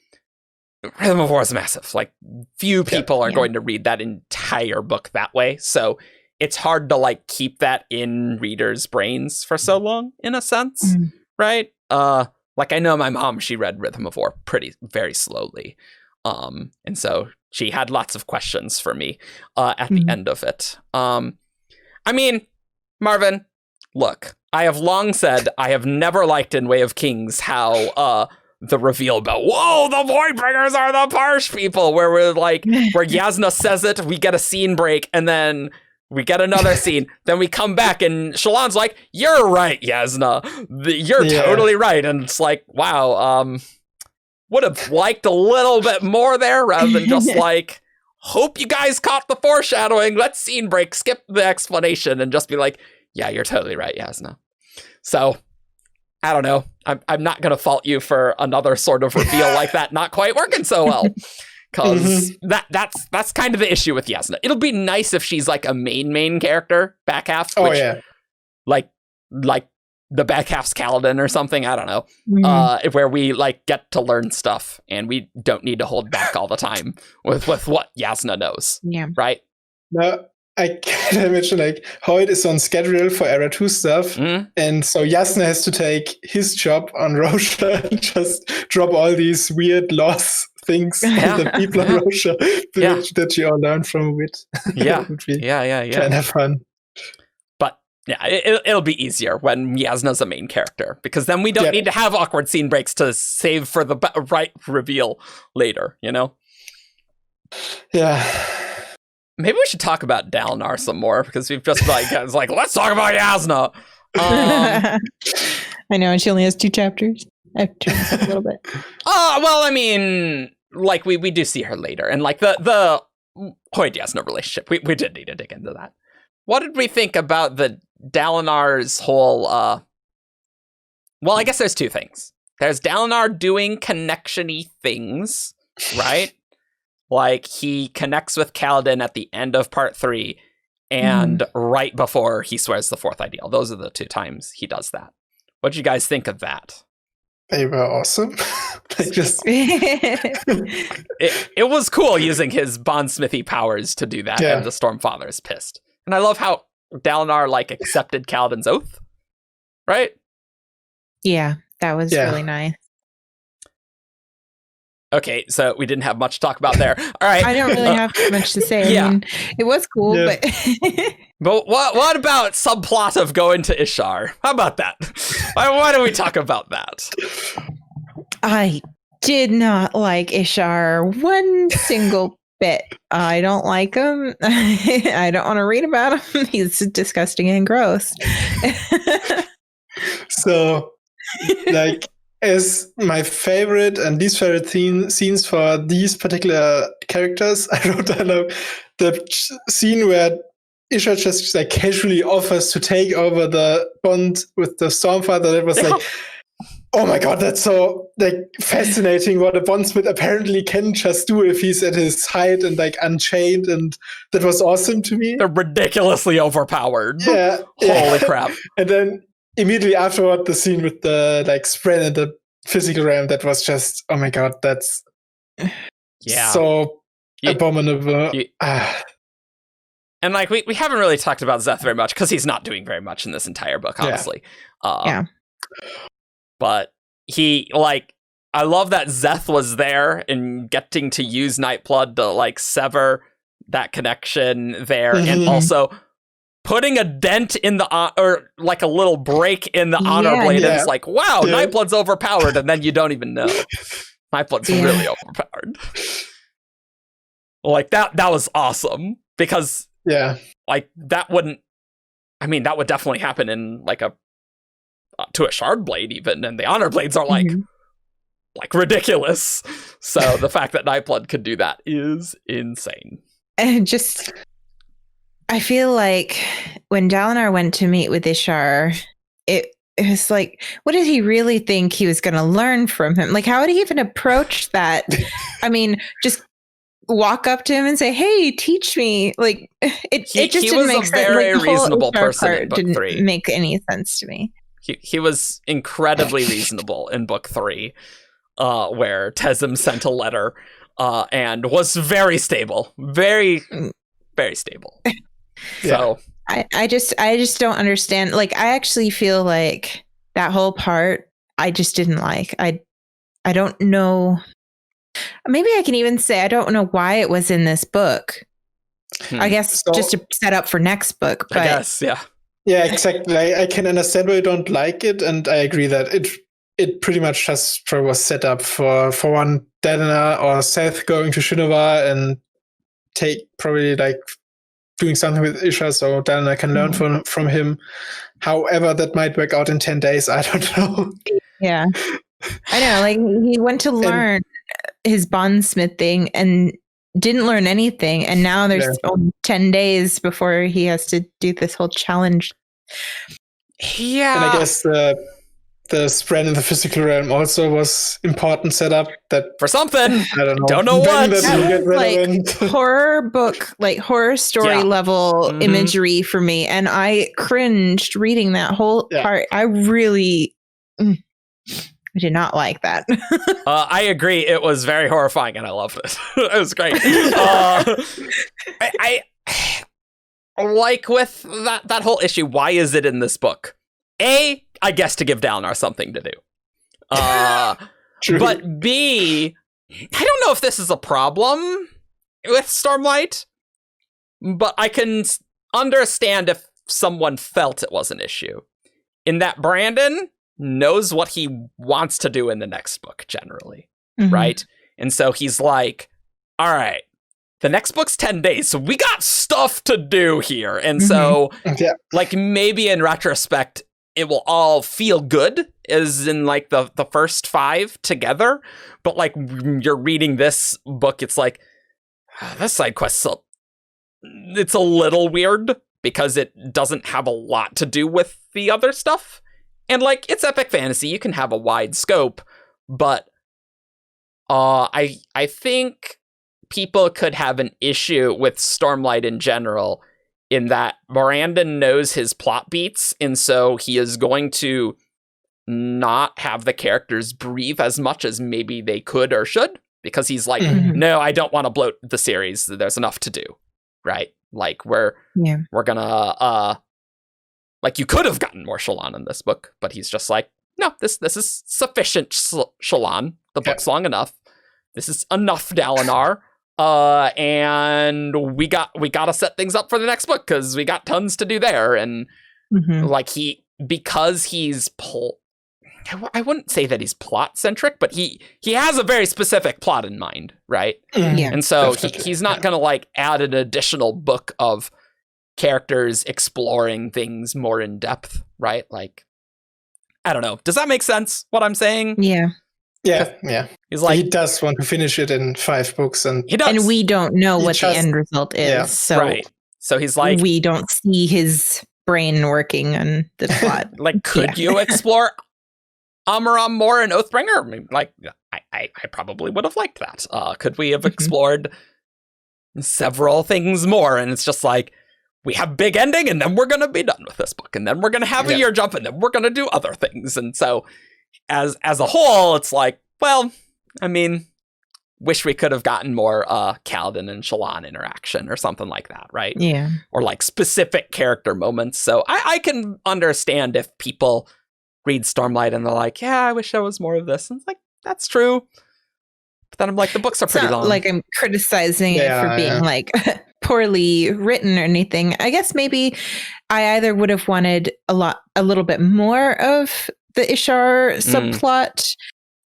Rhythm of War is massive. Like few people are going to read that entire book that way. So it's hard to like keep that in readers' brains for so long, in a sense, right? Like I know my mom, she read Rhythm of War very slowly. And so she had lots of questions for me at the end of it. I mean, Marvin, look, I have long said I have never liked in Way of Kings how the reveal about, whoa, the Voidbringers are the Parsh people, where we're like, where Jasnah says it, we get a scene break, and then we get another scene, then we come back, and Shallan's like, you're right, Jasnah. You're totally right. And it's like, wow, would have liked a little bit more there rather than just like, hope you guys caught the foreshadowing. Let's scene break, skip the explanation, and just be like, yeah, you're totally right, Jasnah. So, I don't know. I'm not going to fault you for another sort of reveal like that not quite working so well. Because that's kind of the issue with Jasnah. It'll be nice if she's like a main character, back half. Which, like the back half's Kaladin or something. I don't know. Where we like get to learn stuff and we don't need to hold back all the time with what Jasnah knows. Yeah. Right? No, I can imagine like Hoyd is on schedule for Era 2 stuff. And so Jasnah has to take his job on Roshar and just drop all these weird laws things on the people of Roshar that you all learn from it. Yeah. Kind of fun. But yeah, it'll be easier when Jasnah's a main character because then we don't need to have awkward scene breaks to save for the right reveal later, you know? Yeah. Maybe we should talk about Dalinar some more because we've just like, it's like, let's talk about Jasnah. I know, and she only has 2 chapters. I've turned a little bit. Well, I mean, like we do see her later, and like the Hoyd Jasnah relationship, we did need to dig into that. What did we think about the Dalinar's whole? Well, I guess there's 2 things. There's Dalinar doing connection-y things, right? Like he connects with Kaladin at the end of part 3, and right before he swears the fourth ideal. Those are the two times he does that. What did you guys think of that? They were awesome. It was cool using his bondsmithy powers to do that, and the Stormfather is pissed. And I love how Dalinar accepted Kaladin's oath, right? Yeah, that was really nice. Okay, so we didn't have much to talk about there. All right. I don't really have much to say. I mean, it was cool, but... But what about subplot of going to Ishar? How about that? Why don't we talk about that? I did not like Ishar one single bit. I don't like him. I don't want to read about him. He's disgusting and gross. So, as my favorite and least favorite scenes for these particular characters, I wrote down the scene where Ishar just casually offers to take over the bond with the Stormfather. That was oh my god, that's so fascinating what a bondsmith apparently can just do if he's at his height and unchained, and that was awesome to me. They're ridiculously overpowered. Yeah. Holy crap. And then immediately afterward, the scene with the spread in the physical realm, that was just, oh my god, that's so abominable. And we haven't really talked about Szeth very much because he's not doing very much in this entire book, honestly. But he I love that Szeth was there and getting to use Nightblood to sever that connection there, and also putting a dent in the or a little break in the honor blade, and it's wow, Nightblood's overpowered, and then you don't even know Nightblood's really overpowered. That was awesome, because that wouldn't, that would definitely happen in to a shard blade even, and the honor blades are ridiculous. So the fact that Nightblood could do that is insane. And I feel like when Dalinar went to meet with Ishar, it was what did he really think he was going to learn from him? How would he even approach that? I mean, just walk up to him and say, "Hey, teach me." It just didn't make sense. He was a very reasonable person in book 3. Didn't make any sense to me. He was incredibly reasonable in book 3, where Tezim sent a letter and was very stable, very, very stable. So I just don't understand. I actually feel that whole part I just didn't like. I don't know. Maybe I can even say I don't know why it was in this book. I guess just to set up for next book. But I guess, yeah. Yeah, exactly. I can understand why you don't like it, and I agree that it pretty much just was set up for one Dalinar or Szeth going to Shinovar and probably doing something with Ishar, so Dalinar can learn from him. However, that might work out in 10 days. I don't know. Yeah, I know. He went to learn his bondsmith thing and didn't learn anything, and now there's only 10 days before he has to do this whole challenge. Yeah, and I guess the spread in the physical realm also was important setup that for something. I don't know. Don't know what. Horror book, horror story level imagery for me, and I cringed reading that whole part. I really. I did not like that. I agree. It was very horrifying, and I loved it. It was great. I with that whole issue. Why is it in this book? I guess to give Dalinar something to do. But B, I don't know if this is a problem with Stormlight, but I can understand if someone felt it was an issue. In that Brandon knows what he wants to do in the next book, generally, right? And so he's all right, the next book's 10 days, so we got stuff to do here. And so, maybe in retrospect, it will all feel good, as in, the first 5 together. But, you're reading this book, it's this side quest, it's a little weird, because it doesn't have a lot to do with the other stuff. And, it's epic fantasy. You can have a wide scope, but I think people could have an issue with Stormlight in general in that Brandon knows his plot beats, and so he is going to not have the characters breathe as much as maybe they could or should, because he's like, no, I don't want to bloat the series. There's enough to do, right? Like we're gonna like you could have gotten more Shallan in this book, but he's just like, no, this is sufficient Shallan. The book's long enough. This is enough Dalinar. And we gotta set things up for the next book because we got tons to do there. And like because he's I wouldn't say that he's plot centric, but he has a very specific plot in mind, right? And so he's not gonna like add an additional book of characters exploring things more in depth, right? Like, I don't know. Does that make sense? What I'm saying? Yeah. He's like, he does want to finish it in 5 books, and he does. And we don't know what the end result is. Yeah. So right. So he's like, we don't see his brain working on the plot. Like, could you explore Amaram more in Oathbringer? I mean, like, I probably would have liked that. Could we have explored several things more? And it's just like, we have big ending, and then we're going to be done with this book, and then we're going to have a year jump, and then we're going to do other things. And so as a whole, it's like, well, I mean, wish we could have gotten more Kaladin and Shallan interaction or something like that, right? Yeah. Or like specific character moments. So I can understand if people read Stormlight and they're like, yeah, I wish there was more of this. And it's like, that's true. But then I'm like, the books are pretty long. Like I'm criticizing it for being like poorly written or anything. I guess maybe I either would have wanted a little bit more of the Ishar subplot,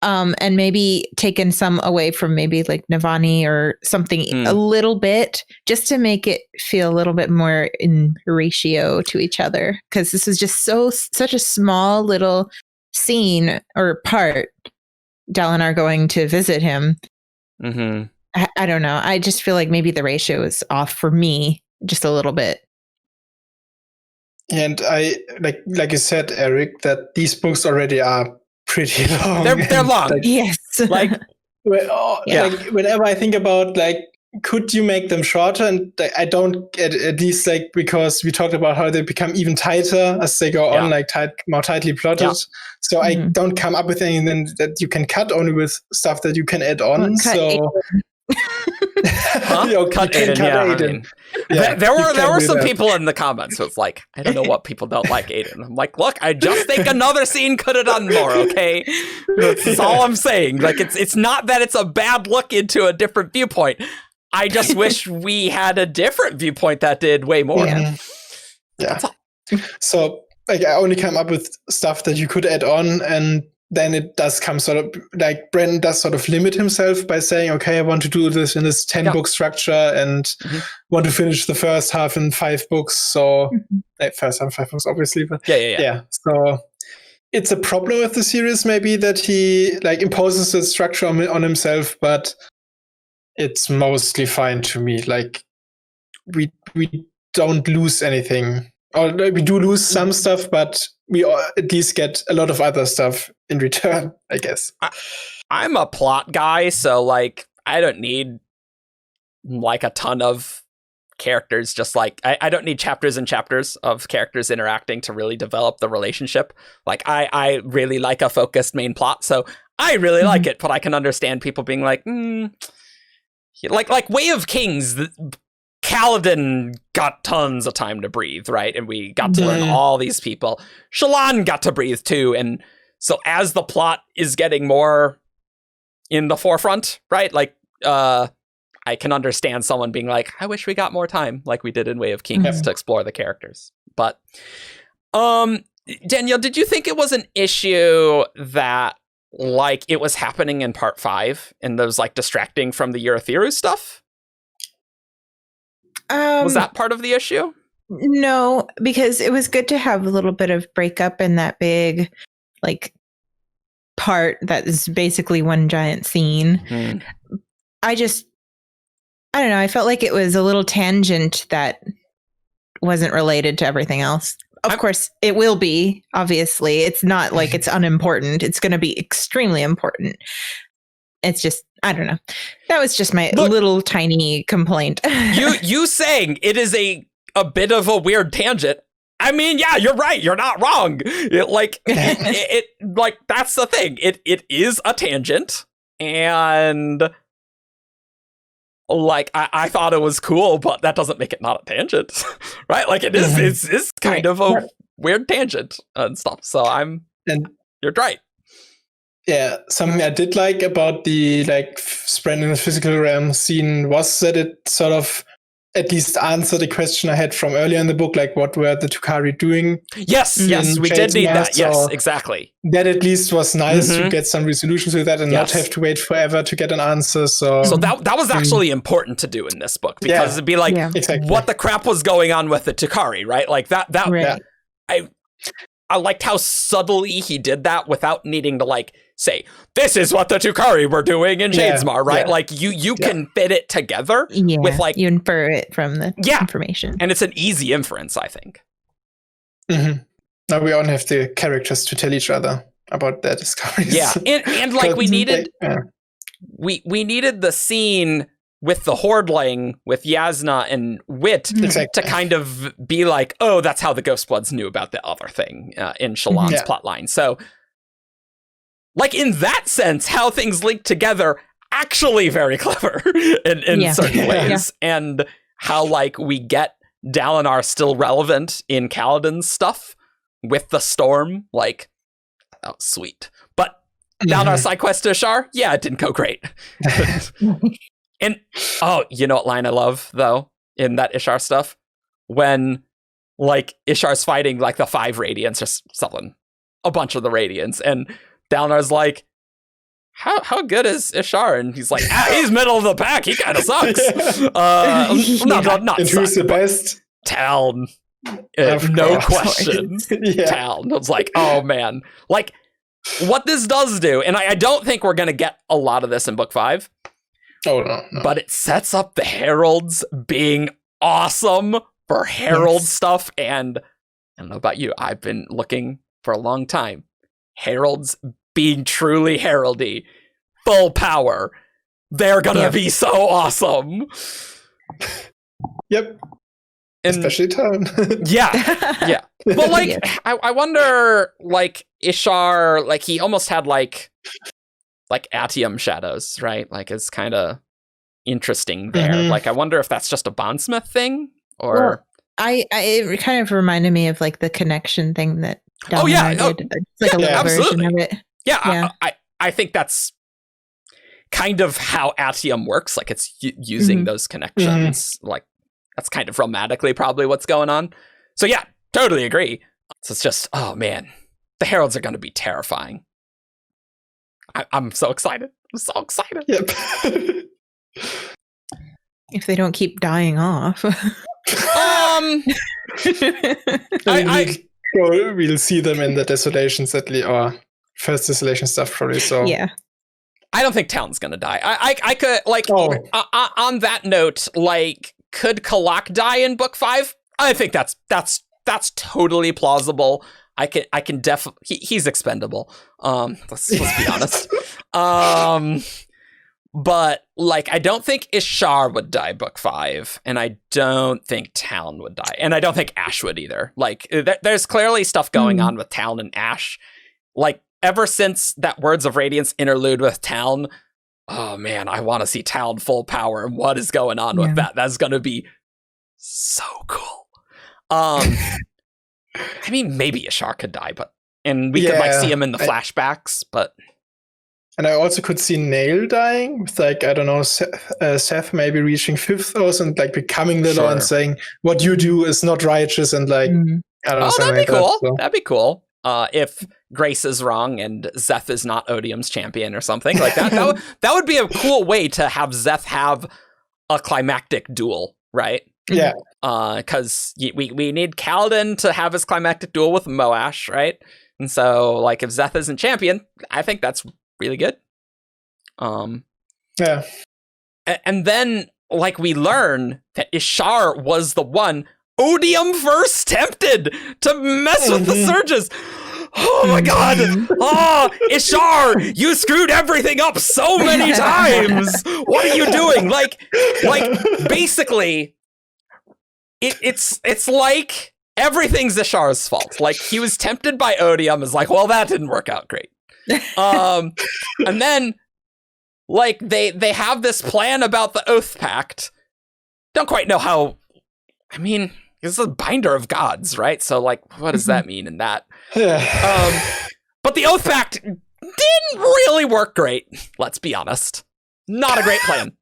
and maybe taken some away from maybe like Navani or something a little bit, just to make it feel a little bit more in ratio to each other. Because this is just such a small little scene or part. Dalinar going to visit him. I don't know. I just feel like maybe the ratio is off for me just a little bit. And I like you said, Eric, that these books already are pretty long. They're long. Like, yes. Like, like whenever I think about like, could you make them shorter? And I don't get at least like, because we talked about how they become even tighter as they go on, like more tightly plotted. So I don't come up with anything that you can cut, only with stuff that you can add on. Cut Aiden. There were some people in the comments who was like, I don't know what people don't like Aiden. I'm like, look, I just think another scene could have done more, okay? That's all I'm saying. Like, it's not that it's a bad look into a different viewpoint. I just wish we had a different viewpoint that did way more. Yeah. So like, I only come up with stuff that you could add on, and then it does come sort of like Brandon does sort of limit himself by saying, okay, I want to do this in this 10-book structure and want to finish the first half in 5 books. So first half, 5 books, obviously. But yeah. So it's a problem with the series, maybe, that he like imposes the structure on himself, but it's mostly fine to me. Like we don't lose anything. Or we do lose some stuff, but we at least get a lot of other stuff in return, I guess. I'm a plot guy, so like I don't need like a ton of characters. Just like I don't need chapters and chapters of characters interacting to really develop the relationship. Like I really like a focused main plot, so I really like it. But I can understand people being like, like Way of Kings. Kaladin got tons of time to breathe, right? And we got to learn all these people. Shallan got to breathe too. And so as the plot is getting more in the forefront, right? Like, I can understand someone being like, I wish we got more time like we did in Way of Kings to explore the characters. But, Danielle, did you think it was an issue that like it was happening in part 5 and those like distracting from the Urithiru stuff? Was that part of the issue? No, because it was good to have a little bit of breakup in that big, like, part that is basically one giant scene. I don't know. I felt like it was a little tangent that wasn't related to everything else. Of course, it will be, obviously. It's not like it's unimportant. It's going to be extremely important. It's just, I don't know. That was just my little tiny complaint. you saying it is a a bit of a weird tangent. I mean, yeah, you're right. You're not wrong. Like that's the thing. It is a tangent, and like I thought it was cool, but that doesn't make it not a tangent, right? Like it is. It's kind of a weird tangent and stuff. So you're right. Yeah, something I did like about the like spread in the physical realm scene was that it sort of at least answered the question I had from earlier in the book, like what were the Tukari doing? Yes, we did need that. Yes, exactly. That at least was nice to get some resolution to that and not have to wait forever to get an answer. So that was actually important to do in this book, because it'd be like, what the crap was going on with the Tukari, right? Like that. Right. I liked how subtly he did that without needing to like say, this is what the Tukari were doing in Shadesmar, right? Yeah. Like you can fit it together with like... You infer it from the information. And it's an easy inference, I think. Mm-hmm. Now we all have the characters to tell each other about their discoveries. Yeah, and like we needed... We needed the scene with the Hordling, with Jasnah and Wit, to kind of be like, oh, that's how the Ghostbloods knew about the other thing in Shallan's plotline. So, like, in that sense, how things link together, actually very clever in certain ways. And how, like, we get Dalinar still relevant in Kaladin's stuff with the storm. Like, oh, sweet. But Dalinar's side quest to Ishar, it didn't go great. And, you know what line I love, though, in that Ishar stuff? When, like, Ishar's fighting, like, the 5 Radiants or something. A bunch of the Radiants. And Dalinar's like, how good is Ishar? And he's like, he's middle of the pack. He kind of sucks. Not and who's the best? Talon. No question. Talon. I was like, oh, man. Like, what this does do, and I don't think we're going to get a lot of this in Book 5. Oh, no. But it sets up the Heralds being awesome for Herald stuff. And I don't know about you, I've been looking for a long time. Heralds being truly heraldy, full power. They're gonna be so awesome. Yep. And, especially Talon. yeah. But like, I wonder, like, Ishar, like, he almost had like Atium shadows, right? Like, it's kind of interesting there. Like, I wonder if that's just a Bondsmith thing, or... Well, it kind of reminded me of, like, the connection thing that Dalinar did. It's like a little version of it. Yeah. I think that's kind of how Atium works. Like, it's using those connections. Like, that's kind of romantically probably what's going on. So, yeah, totally agree. So it's just, oh, man. The Heralds are going to be terrifying. I'm so excited. I'm so excited. Yep. If they don't keep dying off. We'll see them in the Desolations at least, or first Desolation stuff probably. So yeah. I don't think Talon's gonna die. I could, like, on that note, like, could Kalak die in Book 5? I think that's totally plausible. I can definitely, he's expendable. Let's be honest. But, like, I don't think Ishar would die Book 5, and I don't think Talon would die, and I don't think Ash would either. Like, there's clearly stuff going on with Talon and Ash. Like, ever since that Words of Radiance interlude with Talon, oh man, I want to see Talon full power, and what is going on with that? That's gonna be so cool. I mean, maybe Ishar could die, and we could, like, see him in the flashbacks, but... And I also could see Nail dying with, like, I don't know, Seth maybe reaching 5th Oath and, like, becoming little and saying, what you do is not righteous, and, like, I don't know. Oh, that'd be like cool. That, so. That'd be cool. If Grace is wrong and Zeth is not Odium's champion or something like that. That would be a cool way to have Zeth have a climactic duel, right? Yeah. Because we need Kaladin to have his climactic duel with Moash, right? And so, like, if Zeth isn't champion, I think that's really good. Yeah. And then, like, we learn that Ishar was the one Odium first tempted to mess with the Surges. Oh my god! Oh, Ishar, you screwed everything up so many times! What are you doing? Like, basically, it's like everything's Ashar's fault. Like, he was tempted by Odium, is like, well, that didn't work out great. And then, like, they have this plan about the Oath Pact. Don't quite know how. I mean, it's a binder of gods, right? So, like, what does that mean in that? But the Oath Pact didn't really work great. Let's be honest. Not a great plan.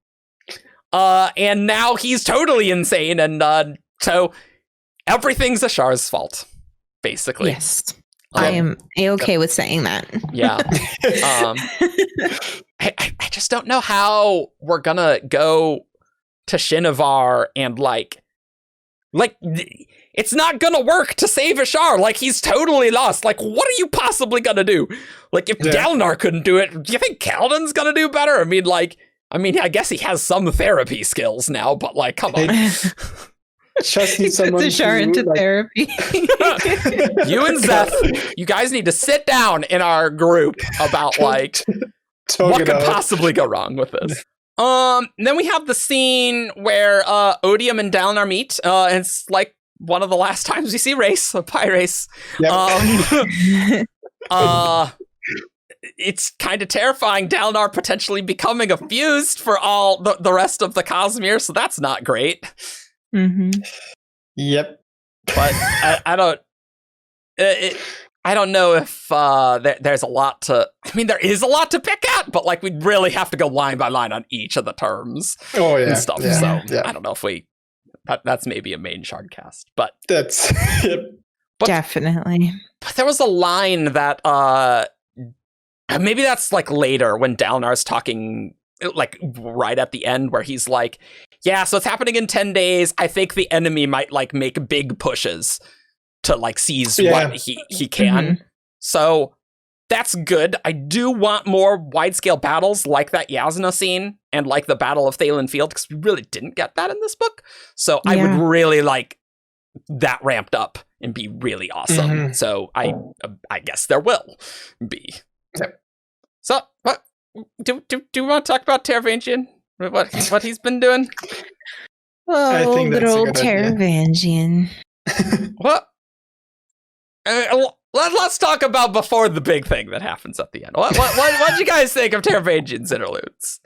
And now he's totally insane, and so everything's Ashar's fault, basically. Yes. I am A-okay with saying that. Yeah. I just don't know how we're gonna go to Shinovar and like it's not gonna work to save Ashar. Like, he's totally lost. Like, what are you possibly gonna do? Like, if Dalinar couldn't do it, do you think Kaladin's gonna do better? I guess he has some therapy skills now, but like, come on. Just need someone to Ashar into therapy. You and Zeth, you guys need to sit down in our group about like what could possibly go wrong with this. Then we have the scene where Odium and Dalinar meet. And it's like one of the last times we see Race, Pie Race. Yep. It's kind of terrifying. Dalinar potentially becoming a fused for all the rest of the Cosmere, so that's not great. Mm-hmm. Yep. But I don't know if there's a lot to. I mean, there is a lot to pick at, but like, we'd really have to go line by line on each of the terms. And stuff. Yeah. So I don't know if that's maybe a main Shardcast, but that's definitely. But there was a line that maybe that's like later when Dalinar's talking, like right at the end, where he's like, yeah, so it's happening in 10 days. I think the enemy might like make big pushes to like seize what he can. Mm-hmm. So that's good. I do want more wide-scale battles like that Jasnah scene and like the Battle of Thalen Field, because we really didn't get that in this book. So I would really like that ramped up and be really awesome. Mm-hmm. So I guess there will be. Yep. So what do we want to talk about Taravangian? What he's been doing? Oh, I think little Taravangian. What? Let's talk about before the big thing that happens at the end. What did you guys think of Taravangian's interludes?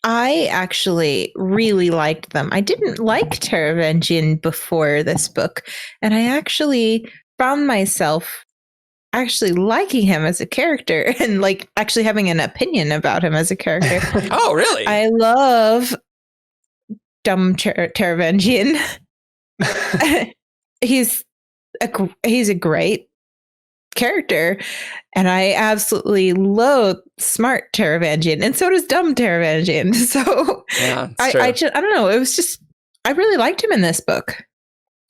I actually really liked them. I didn't like Taravangian before this book, and I actually found myself actually liking him as a character and like actually having an opinion about him as a character. Oh, really? I love dumb Taravangian. He's a great character, and I absolutely loathe smart Taravangian, and so does dumb Taravangian. So I don't know. It was just, I really liked him in this book.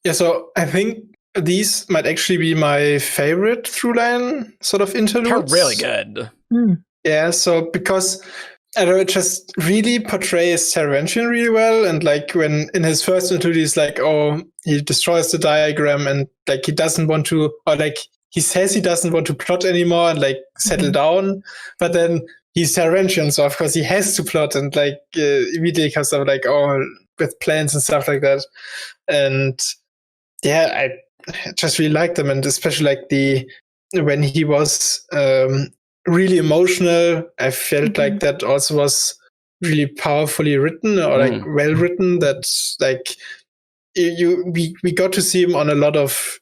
Yeah, so I think these might actually be my favorite through line sort of interludes. They're really good. Yeah, so because I don't know, it just really portrays Taravangian really well. And like when in his first interlude, he's like, oh, he destroys the diagram and like he doesn't want to, or like he says he doesn't want to plot anymore and like settle down. But then he's Taravangian, so of course he has to plot and like immediately comes up like, oh, with plans and stuff like that. And yeah, I just really liked them, and especially like when he was really emotional, I felt like that also was really powerfully written or like well written. That like we got to see him on a lot of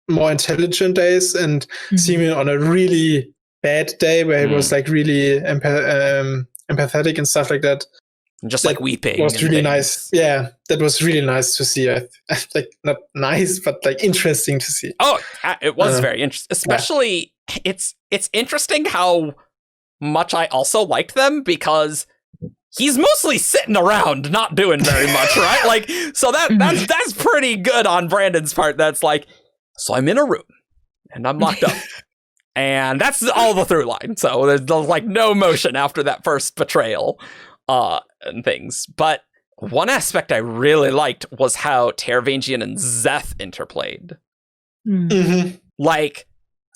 more intelligent days and see him on a really bad day where he was like really empathetic and stuff like that. Just that like weeping. Was really nice. Yeah, that was really nice to see. Like not nice, but like interesting to see. Oh, it was very interesting. Especially, it's interesting how much I also liked them, because he's mostly sitting around, not doing very much, right? Like, so that's pretty good on Brandon's part. That's like, so I'm in a room and I'm locked up. And that's all the through line. So there's like no motion after that first betrayal. And things. But one aspect I really liked was how Taravangian and Zeth interplayed. Like,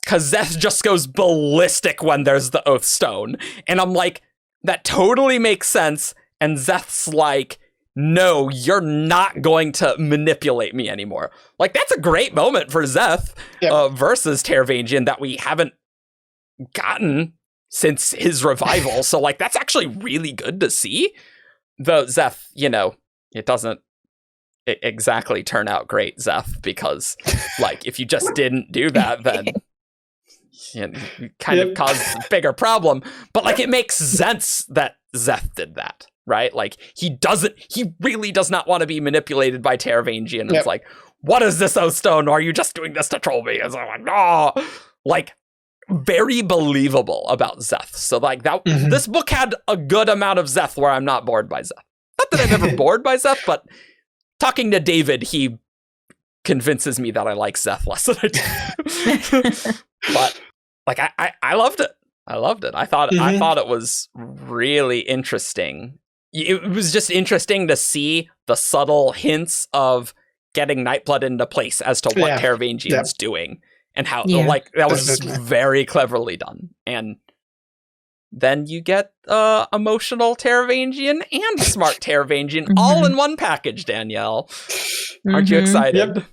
because Zeth just goes ballistic when there's the Oath Stone. And I'm like, that totally makes sense. And Zeth's like, no, you're not going to manipulate me anymore. Like, that's a great moment for Szeth versus Taravangian that we haven't gotten since his revival. So, like, that's actually really good to see. Though Szeth, it doesn't exactly turn out great, Szeth, because, like, if you just didn't do that, then you kind of caused a bigger problem. But, like, it makes sense that Szeth did that. Right? Like, he really does not want to be manipulated by Taravangian. And it's like, what is this, Oath Stone? Are you just doing this to troll me? And so I'm like, no. Like, very believable about Szeth. So, like, that this book had a good amount of Szeth where I'm not bored by Szeth. Not that I'm ever bored by Szeth, but talking to David, he convinces me that I like Szeth less than I do. But, like, I loved it. I loved it. I thought it was really interesting. It was just interesting to see the subtle hints of getting Nightblood into place as to what Taravangian's doing and how, like, that was very cleverly done. And then you get emotional Taravangian and smart Taravangian all in one package, Danielle. Aren't you excited? Yep.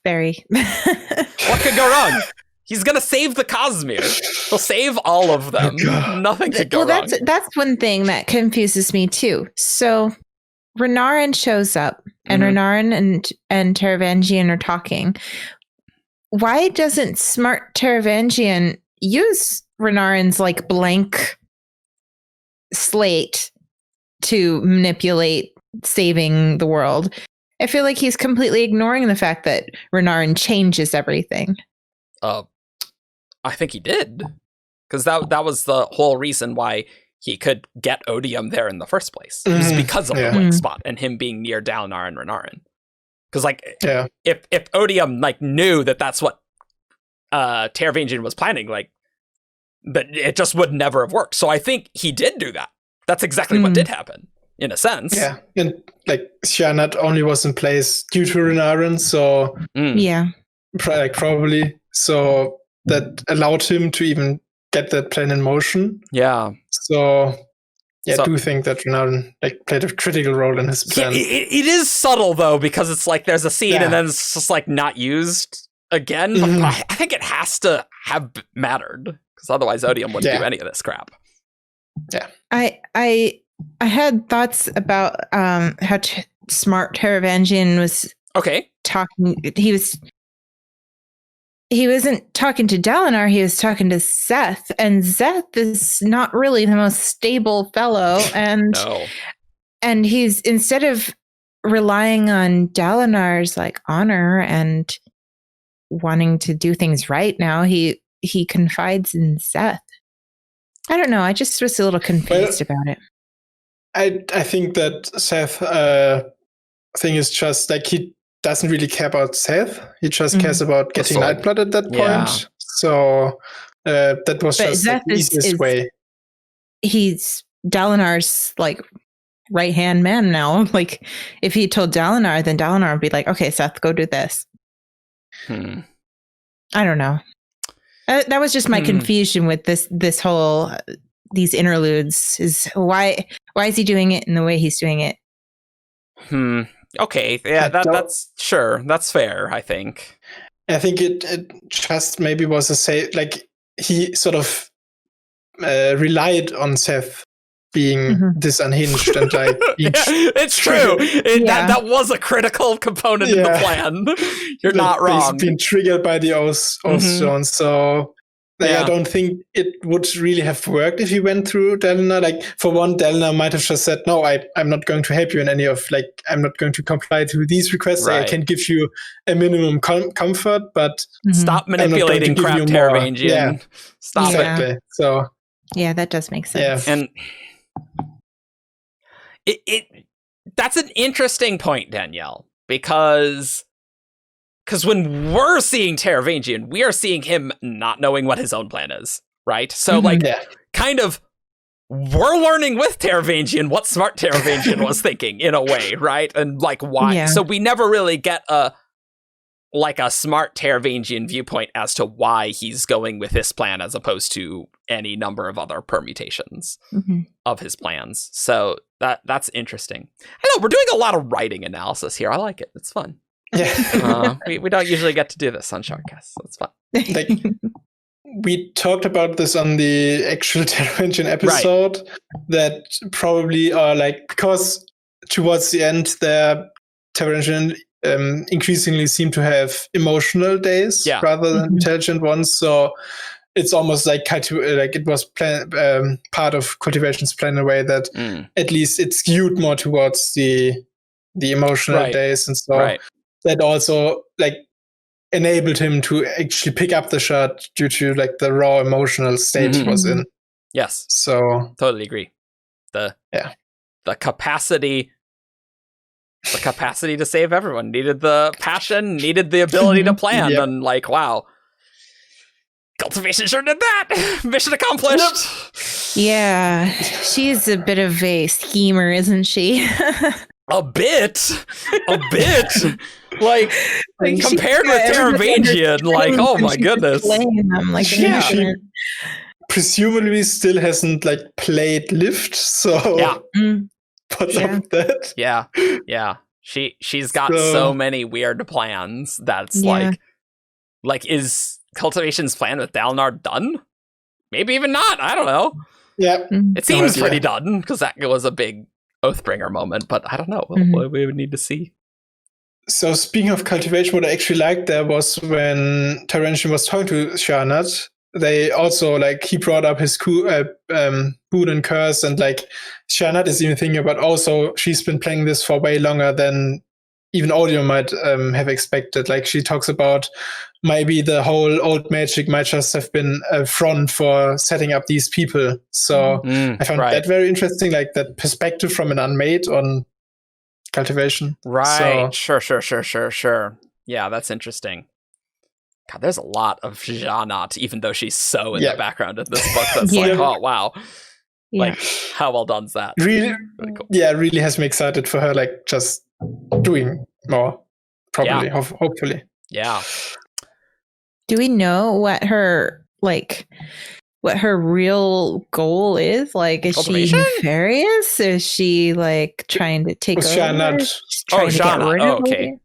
Very. What could go wrong? He's gonna save the Cosmere. He'll save all of them. Nothing could go wrong. That's one thing that confuses me too. So Renarin shows up, and Renarin and Taravangian are talking. Why doesn't smart Taravangian use Renarin's, like, blank slate to manipulate saving the world? I feel like he's completely ignoring the fact that Renarin changes everything. I think he did, because that was the whole reason why he could get Odium there in the first place. It was because of the blank spot and him being near Dalinar and Renarin. Because, like, if Odium, like, knew that that's what Taravangian was planning, like, that it just would never have worked. So I think he did do that. That's exactly what did happen, in a sense. Yeah, and, like, Syanat only was in place due to Renarin, so probably. So that allowed him to even get that plan in motion. Yeah. So, I do think that Renarin, like, played a critical role in his plan. It is subtle, though, because it's like there's a scene and then it's just, like, not used again. But I think it has to have mattered, because otherwise Odium wouldn't do any of this crap. Yeah. I had thoughts about how smart Taravangian was talking. He wasn't talking to Dalinar, he was talking to Szeth, and Szeth is not really the most stable fellow, and he's, instead of relying on Dalinar's, like, honor and wanting to do things right now, he confides in Szeth. I don't know, I just was a little confused about it. I think that Szeth thing is just, like, he doesn't really care about Szeth. He just cares about getting Nightblood at that point. Yeah. So that was just the easiest way. He's Dalinar's, like, right-hand man now. Like, if he told Dalinar, then Dalinar would be like, okay, Szeth, go do this. I don't know. That was just my confusion with this whole, these interludes, is why is he doing it in the way he's doing it? Okay, yeah, that's sure. That's fair, I think. I think it just maybe was like, he sort of relied on Szeth being this unhinged and, like, it's true. That was a critical component in the plan. You're not wrong. He's been triggered by the Oath Stone, so I don't think it would really have worked if he went through Dalinar. Like, for one, Dalinar might have just said, no, I'm not going to help you in any of, like, I'm not going to comply to these requests. Right. I can give you a minimum comfort, but stop manipulating crap, Taravangian. Yeah. Stop exactly. it. So yeah, that does make sense. Yeah. And that's an interesting point, Danielle, because when we're seeing Taravangian, we are seeing him not knowing what his own plan is, right? So, kind of, we're learning with Taravangian what smart Taravangian was thinking, in a way, right? And, like, why. Yeah. So we never really get a like a smart Taravangian viewpoint as to why he's going with this plan as opposed to any number of other permutations of his plans. So that's interesting. I know we're doing a lot of writing analysis here. I like it. It's fun. Yeah. We don't usually get to do this on Shortcast, so it's fun. Like, we talked about this on the actual Taravangian episode, that probably are like, because towards the end, the Taravangian increasingly seem to have emotional days rather than intelligent ones. So it's almost like it was part of Cultivation's plan in a way that at least it skewed more towards the emotional days, and so that also like enabled him to actually pick up the shot due to like the raw emotional state he was in. Yes. So totally agree. The capacity to save everyone, needed the passion, needed the ability to plan, and like, wow, Cultivation sure did that. Mission accomplished. Yeah, she's a bit of a schemer, isn't she? A bit. Like compared with Taravangian, like, oh my goodness. I'm like, she presumably still hasn't like played Lift, so what's up with that? Yeah. She's got so many weird plans that's like is Cultivation's plan with Dalinar done? Maybe even not. I don't know. Yeah. It seems pretty done because that was a big Oathbringer moment, but I don't know. We would need to see. So speaking of Cultivation, what I actually liked there was when Taravangian was talking to Sharnat, they also like he brought up his boon and curse, and like Sharnat is even thinking about also she's been playing this for way longer than even Audio might have expected. Like she talks about maybe the whole old magic might just have been a front for setting up these people. So I found that very interesting, like that perspective from an unmade on Cultivation. Right. So, sure. Yeah, that's interesting. God, there's a lot of Janat, even though she's so in the background of this book. That's like, oh, wow. Like, how well done's that? Really cool. Yeah, really has me excited for her, like, just doing more, probably, hopefully. Yeah. Do we know what her real goal is? Like, is she nefarious? Is she like trying to take over? Shanna. Okay.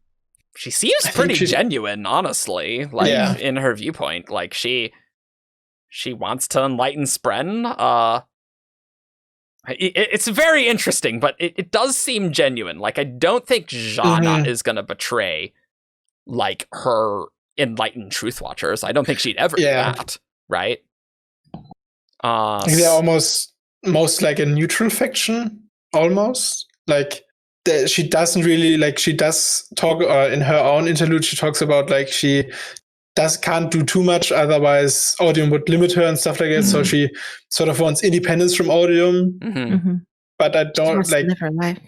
She seems pretty genuine, honestly. Like in her viewpoint, like she wants to enlighten Spren. It's very interesting, but it does seem genuine. Like I don't think Janna is gonna betray like her enlightened truth watchers. I don't think she'd ever do that, right? They're almost most like a neutral faction, almost. Like she doesn't really like. She does talk in her own interlude. She talks about like she can't do too much, otherwise Odium would limit her and stuff like that. So she sort of wants independence from Odium. But I don't like. Live her life.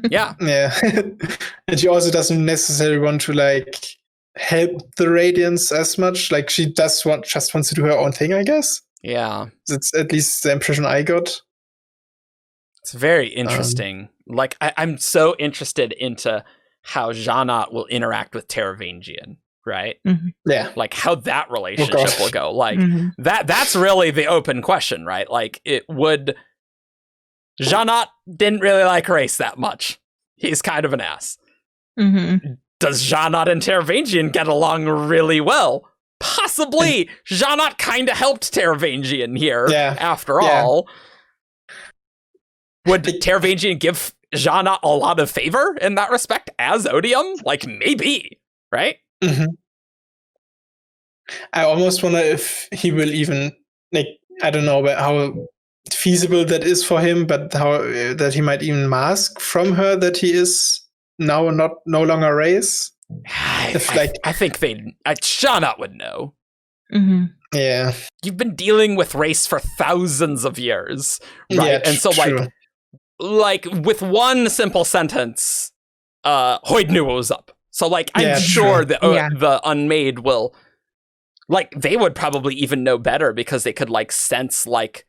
Yeah. And she also doesn't necessarily want to like help the Radiants as much. Like she just wants to do her own thing, I guess. Yeah. That's at least the impression I got. It's very interesting. Like I'm so interested into how Janat will interact with Taravangian, right? Yeah. Like how that relationship will go. Like that's really the open question, right? Like it would Janat didn't really like Race that much. He's kind of an ass. Does Janat and Taravangian get along really well? Possibly. Janat kind of helped Taravangian here, after all. Would Taravangian give Janat a lot of favor in that respect as Odium? Like, maybe, right? I almost wonder if he will even, like, I don't know how feasible that is for him, but how that he might even mask from her that he is now no longer Race. I think Janat would know. Yeah. You've been dealing with Race for thousands of years, right? Yeah, and so like with one simple sentence, Hoyd knew what was up. So like I'm sure the Unmade will, like, they would probably even know better because they could like sense like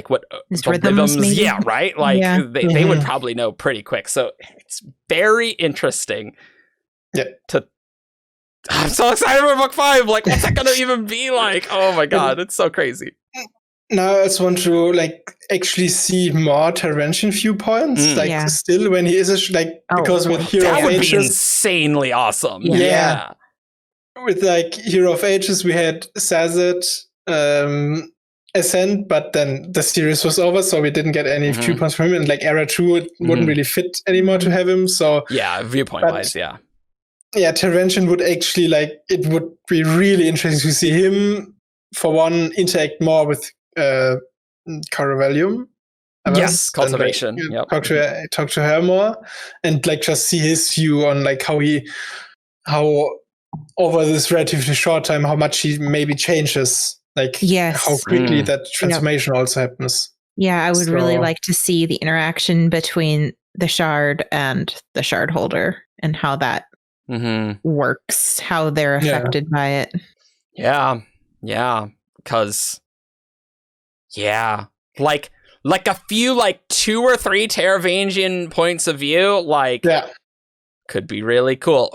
what the rhythms, right? Like they would probably know pretty quick. So it's very interesting I'm so excited for book 5. Like, what's that gonna even be like? Oh my god, it's so crazy. Now I just want to actually see more Taravangian viewpoints. Still when he is because with Hero that of would Ages, be insanely awesome. Yeah. With Hero of Ages, we had Sazed Ascent, but then the series was over, so we didn't get any viewpoints from him. And Era 2, it wouldn't really fit anymore to have him. So viewpoint wise, yeah. Yeah, Taravangian would actually it would be really interesting to see him, for one, interact more with Caravalium. Yes, cultivation. Talk to her more, and just see his view on how over this relatively short time, how much he maybe changes. How quickly that transformation also happens. Yeah, I would really like to see the interaction between the shard and the shard holder and how that works, how they're affected by it. Yeah. Because like a few 2 or 3 Taravangian points of view could be really cool.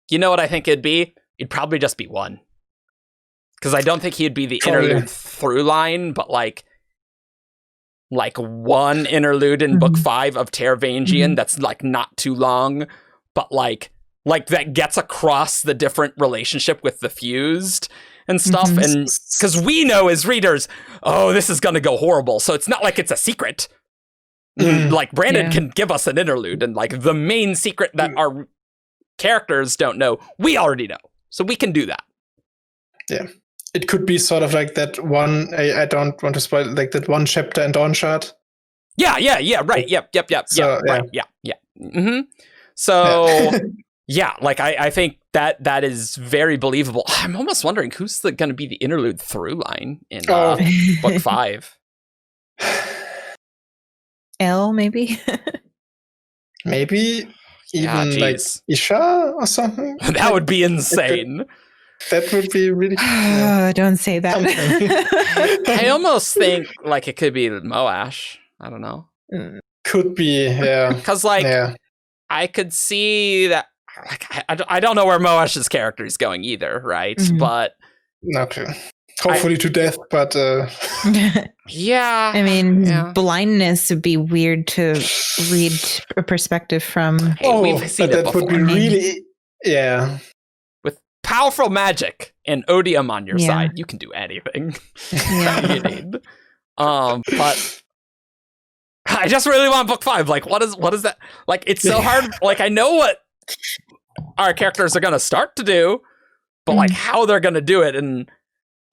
You know what I think it'd be? It'd probably just be one. Because I don't think he'd be the interlude through line, but like one interlude in book 5 of Taravangian that's not too long, but like that gets across the different relationship with the fused and stuff. And because we know as readers, this is gonna go horrible, so it's not like it's a secret. Brandon can give us an interlude, and the main secret that our characters don't know, we already know, so we can do that. Yeah, it could be sort of that one. I don't want to spoil that one chapter in Dawn Shard. Yeah, right. Yep. So, right. Yeah. So I think that is very believable. I'm almost wondering who's going to be the interlude through line in book 5. L, maybe. Maybe even Isha or something. That would be insane. That would be really cool. Don't say that. I almost think it could be Moash. I don't know. Could be, yeah. Because I could see that. I don't know where Moash's character is going either, right? But okay. Hopefully to death, but yeah. I mean, blindness would be weird to read a perspective from. We've seen but it that before. would be really, With powerful magic and odium on your side, you can do anything you need. But I just really want book 5. What is that? It's so hard. I know what our characters are gonna start to do, but how they're gonna do it, and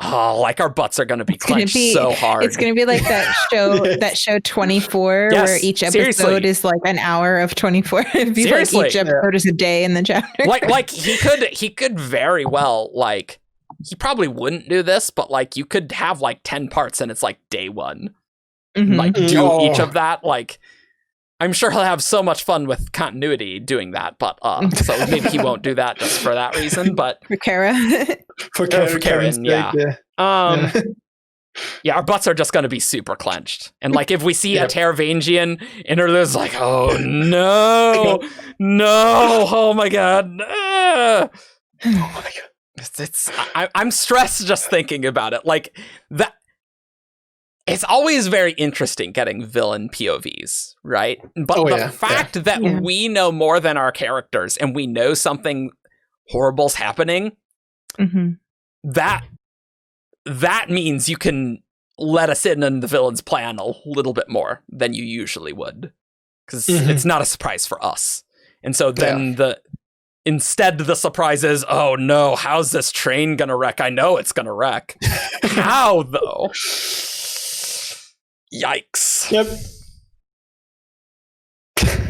our butts are gonna be clenched so hard. It's gonna be like that show, that show 24, where each episode is an hour of 24. It'd be each episode is a day in the chapter. He could very well he probably wouldn't do this, but you could have 10 parts and it's day 1. Do each of that. I'm sure he'll have so much fun with continuity doing that, but so maybe he won't do that just for that reason. But for Kara, for Karen, our butts are just going to be super clenched. And if we see a Taravangian interlude, it's oh no, oh my god, oh my god, I'm stressed just thinking about it. That. It's always very interesting getting villain POVs, right? But the fact that we know more than our characters and we know something horrible's happening, that means you can let us in on the villain's plan a little bit more than you usually would. Because it's not a surprise for us. And so then instead the surprise is, oh no, how's this train gonna wreck? I know it's gonna wreck. How though? Yikes. Yep.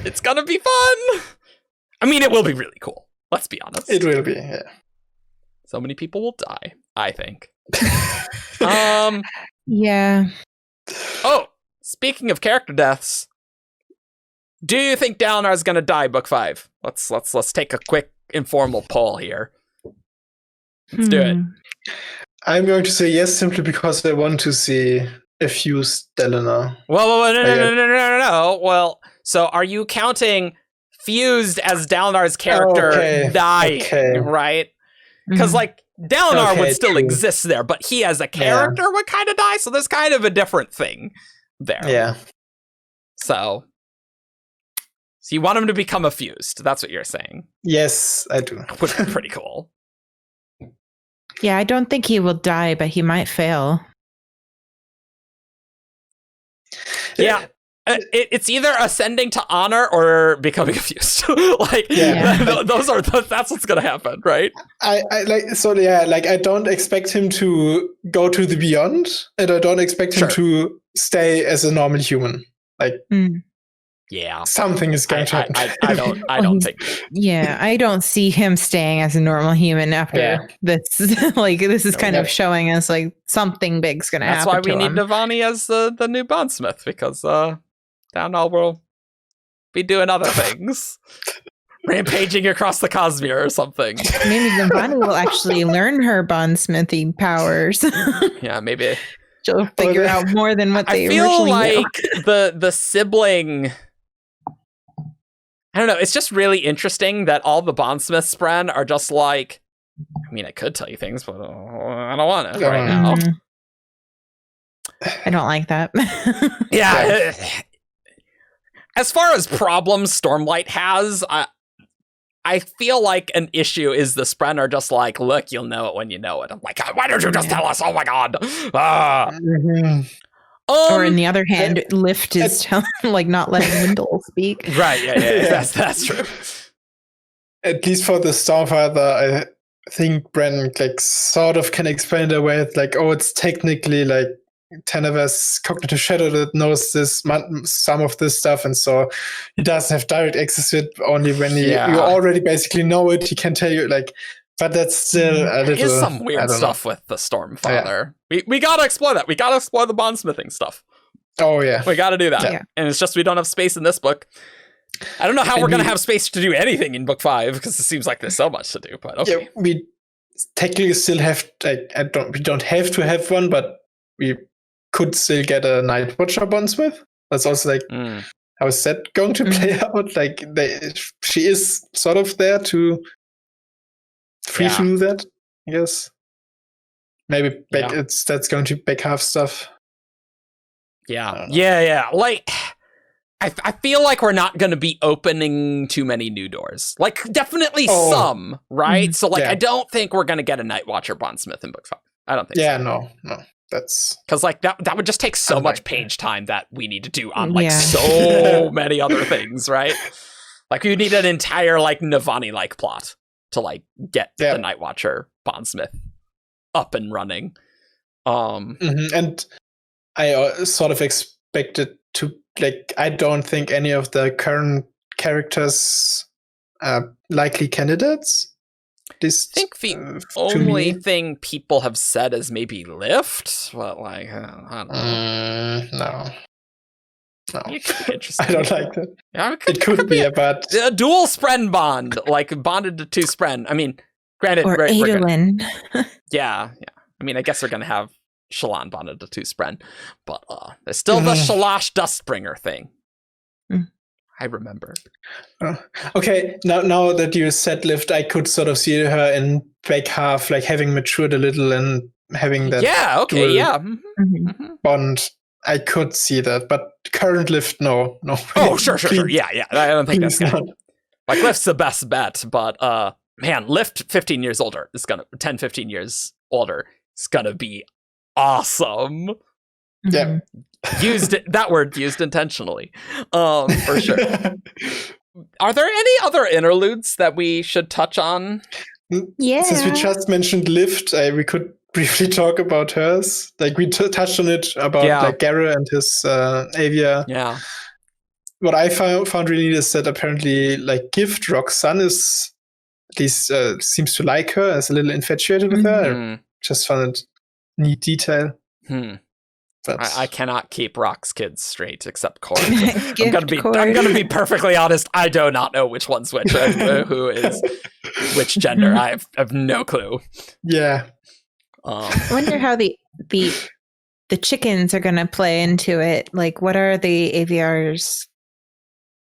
It's gonna be fun. I mean, it will be really cool. Let's be honest. It will be, yeah. So many people will die, I think. Yeah. Oh, speaking of character deaths, do you think Dalinar is gonna die book 5? Let's take a quick informal poll here. Let's do it. I'm going to say yes, simply because I want to see a fused Dalinar. Well, no. Well, so are you counting confused as Dalinar's character dying, right? Because like Dalinar would still exist there, but he as a character would kind of die. So there's kind of a different thing there. Yeah. So you want him to become effused. That's what you're saying. Yes, I do. Which would be pretty cool. Yeah, I don't think he will die, but he might fail. Yeah. It's either ascending to honor or becoming effused. That's what's gonna happen, right? I don't expect him to go to the beyond, and I don't expect him to stay as a normal human. Something is going to happen. I don't think. Yeah, I don't see him staying as a normal human after this. This is kind of showing us like something big's going to happen. That's why we need Navani as the new bondsmith, because Dalinar will be doing other things, rampaging across the Cosmere or something. Maybe Navani will actually learn her bondsmithing powers. Yeah, maybe she'll figure out more than what they originally knew. I feel like the sibling. I don't know. It's just really interesting that all the bondsmiths, Bren, are just like, I mean, I could tell you things, but I don't want to right now. I don't like that. Yeah. As far as problems Stormlight has, I feel like an issue is the Spren are just like, look, you'll know it when you know it. I'm like, why don't you just tell us? Oh my god. Or on the other hand, Lift is not letting Wendell speak. Right, yeah. That's true. At least for the Starfather, I think Bren sort of can explain it away. It's like, it's technically like Teneva's cognitive shadow that knows some of this stuff, and so he doesn't have direct access to it. Only when you already basically know it, he can tell you but that's still a little. There's some weird stuff with the Stormfather. We gotta explore that. We gotta explore the bondsmithing stuff. Oh yeah, we gotta do that. And it's just we don't have space in this book. I don't know how we're gonna have space to do anything in book 5 because it seems like there's so much to do. But okay, yeah, we technically still have. We don't have to have one, but we could still get a Night Watcher bondsmith. That's also how is that going to play out? She is sort of there to. Free to do that, I guess. Maybe that's going to be back half stuff. Yeah. Like, I feel like we're not going to be opening too many new doors. Like, definitely some, right? So, I don't think we're going to get a Night Watcher bondsmith in book 5. I don't think so. Yeah, no. That's because that would just take so much page time that we need to do on so many other things, right? Like, you need an entire Navani plot to get the Night Watcher bondsmith up and running. And I sort of expected to I don't think any of the current characters are likely candidates. I think the only thing people have said is maybe Lift, but I don't know. No. It could be interesting. I don't like that. Yeah, it could be a dual Spren bond, bonded to 2 Spren. I mean, granted, or Adolin. Yeah. I mean, I guess we're gonna have Shallan bonded to 2 Spren, but there's still the Shalash Dustbringer thing. I remember. Okay, now that you said Lift, I could sort of see her in back half, having matured a little and having that. Yeah. Okay. Yeah. Bond. I could see that, but current Lift, no. Oh, sure. Yeah. I don't think that's gonna. Lift's the best bet, but man, Lift 15 years older is 15 years older is gonna be awesome. Yeah. That word used intentionally, for sure. Are there any other interludes that we should touch on? Yeah. Since we just mentioned Lift, we could briefly talk about hers. We touched on it about Garrett and his Avia. Yeah. What I found really neat is that apparently Gift Rock's son is at least seems to like her, is a little infatuated with her. I just found it neat detail. But I cannot keep Rock's kids straight except Corey. I'm gonna be perfectly honest. I do not know which one's which, who is which gender. I have no clue. Yeah. I wonder how the chickens are going to play into it. What are the AVR's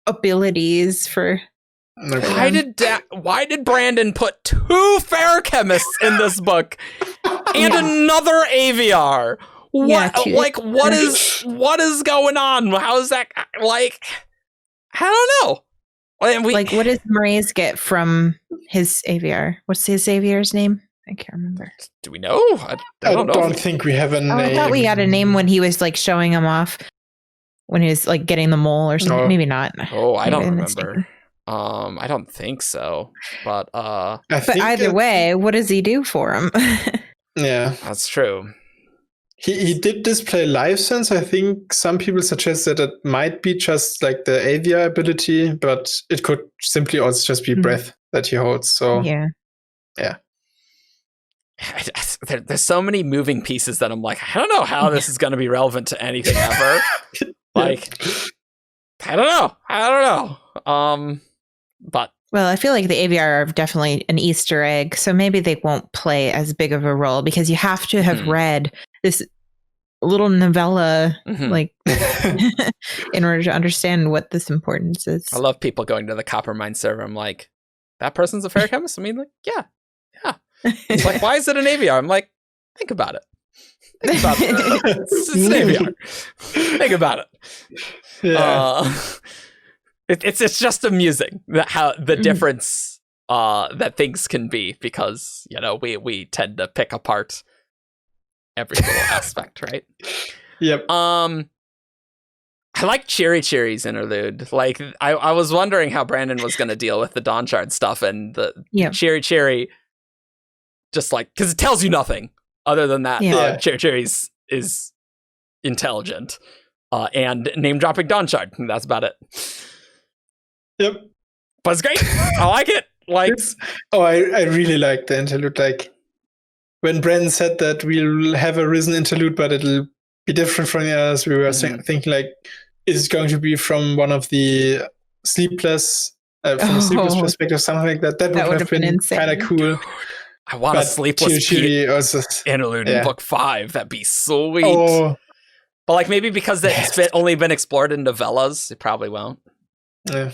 abilities for Why did Brandon put 2 fair chemists in this book and another AVR? What is going on? How is that like? I don't know. What does Moraes get from his AVR? What's his AVR's name? I can't remember. Do we know? I don't know. I don't think we have a name. I thought we had a name when he was like showing him off, when he was like getting the mole or something. No. Maybe not. Oh, I don't remember. I don't think so. But either way, what does he do for him? Yeah, that's true. He did display life sense. I think some people suggest that it might be just like the AVR ability, but it could simply also just be breath that he holds. So yeah. There's so many moving pieces that I'm like, I don't know how this is going to be relevant to anything ever. Like, I don't know. But well, I feel like the AVR are definitely an Easter egg, so maybe they won't play as big of a role because you have to have read this little novella, like, in order to understand what this importance is. I love people going to the Coppermine server. I'm like, that person's a fair chemist? I mean, like, yeah. It's like, why is it an AVR? I'm like, think about it. It's an AVR. Think about it. Yeah. It's just amusing that how the difference that things can be, because we tend to pick apart every little aspect, right? Yep. I like Chiri's interlude. Like I was wondering how Brandon was going to deal with the Dawn Shard stuff, and the Chiri, just like, because it tells you nothing other than that. Chiri's is intelligent and name dropping Dawn Shard. That's about it. Yep. But it's great. I like it. Like, I really like the interlude. Like when Brandon said that we'll have a Risen interlude, but it'll be different from the others, we were thinking like, is it going to be from one of the Sleepless, from a Sleepless perspective, something like that? That would have been kind of cool. I want a Sleepless interlude in book 5. That'd be sweet. Oh. But like maybe because it's only been explored in novellas, it probably won't. Yeah.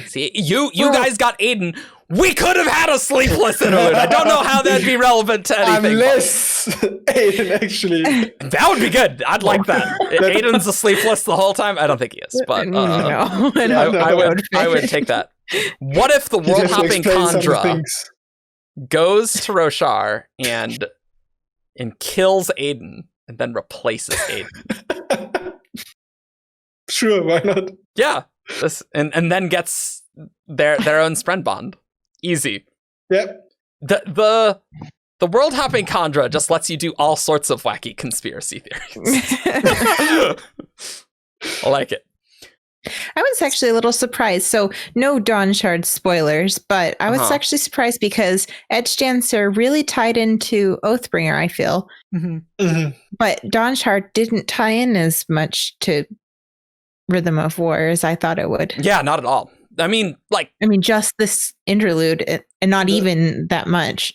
See, you guys got Aiden. We could have had a Sleepless interlude. I don't know how that'd be relevant to anything. Unless Aiden actually. That would be good. I'd like that. Aiden's a Sleepless the whole time. I don't think he is, but I would take that. What if the world hopping Kandra goes to Roshar and kills Aiden and then replaces Aiden? Sure, why not? Yeah. And then gets their own Spren bond. Easy. Yep. The world hopping Kandra just lets you do all sorts of wacky conspiracy theories. I like it. I was actually a little surprised. So no Dawn Shard spoilers, but I was actually surprised because Edgedancer really tied into Oathbringer, I feel. But Dawn Shard didn't tie in as much to Rhythm of War as I thought it would. Yeah, not at all. I mean, just this interlude, and not even that much.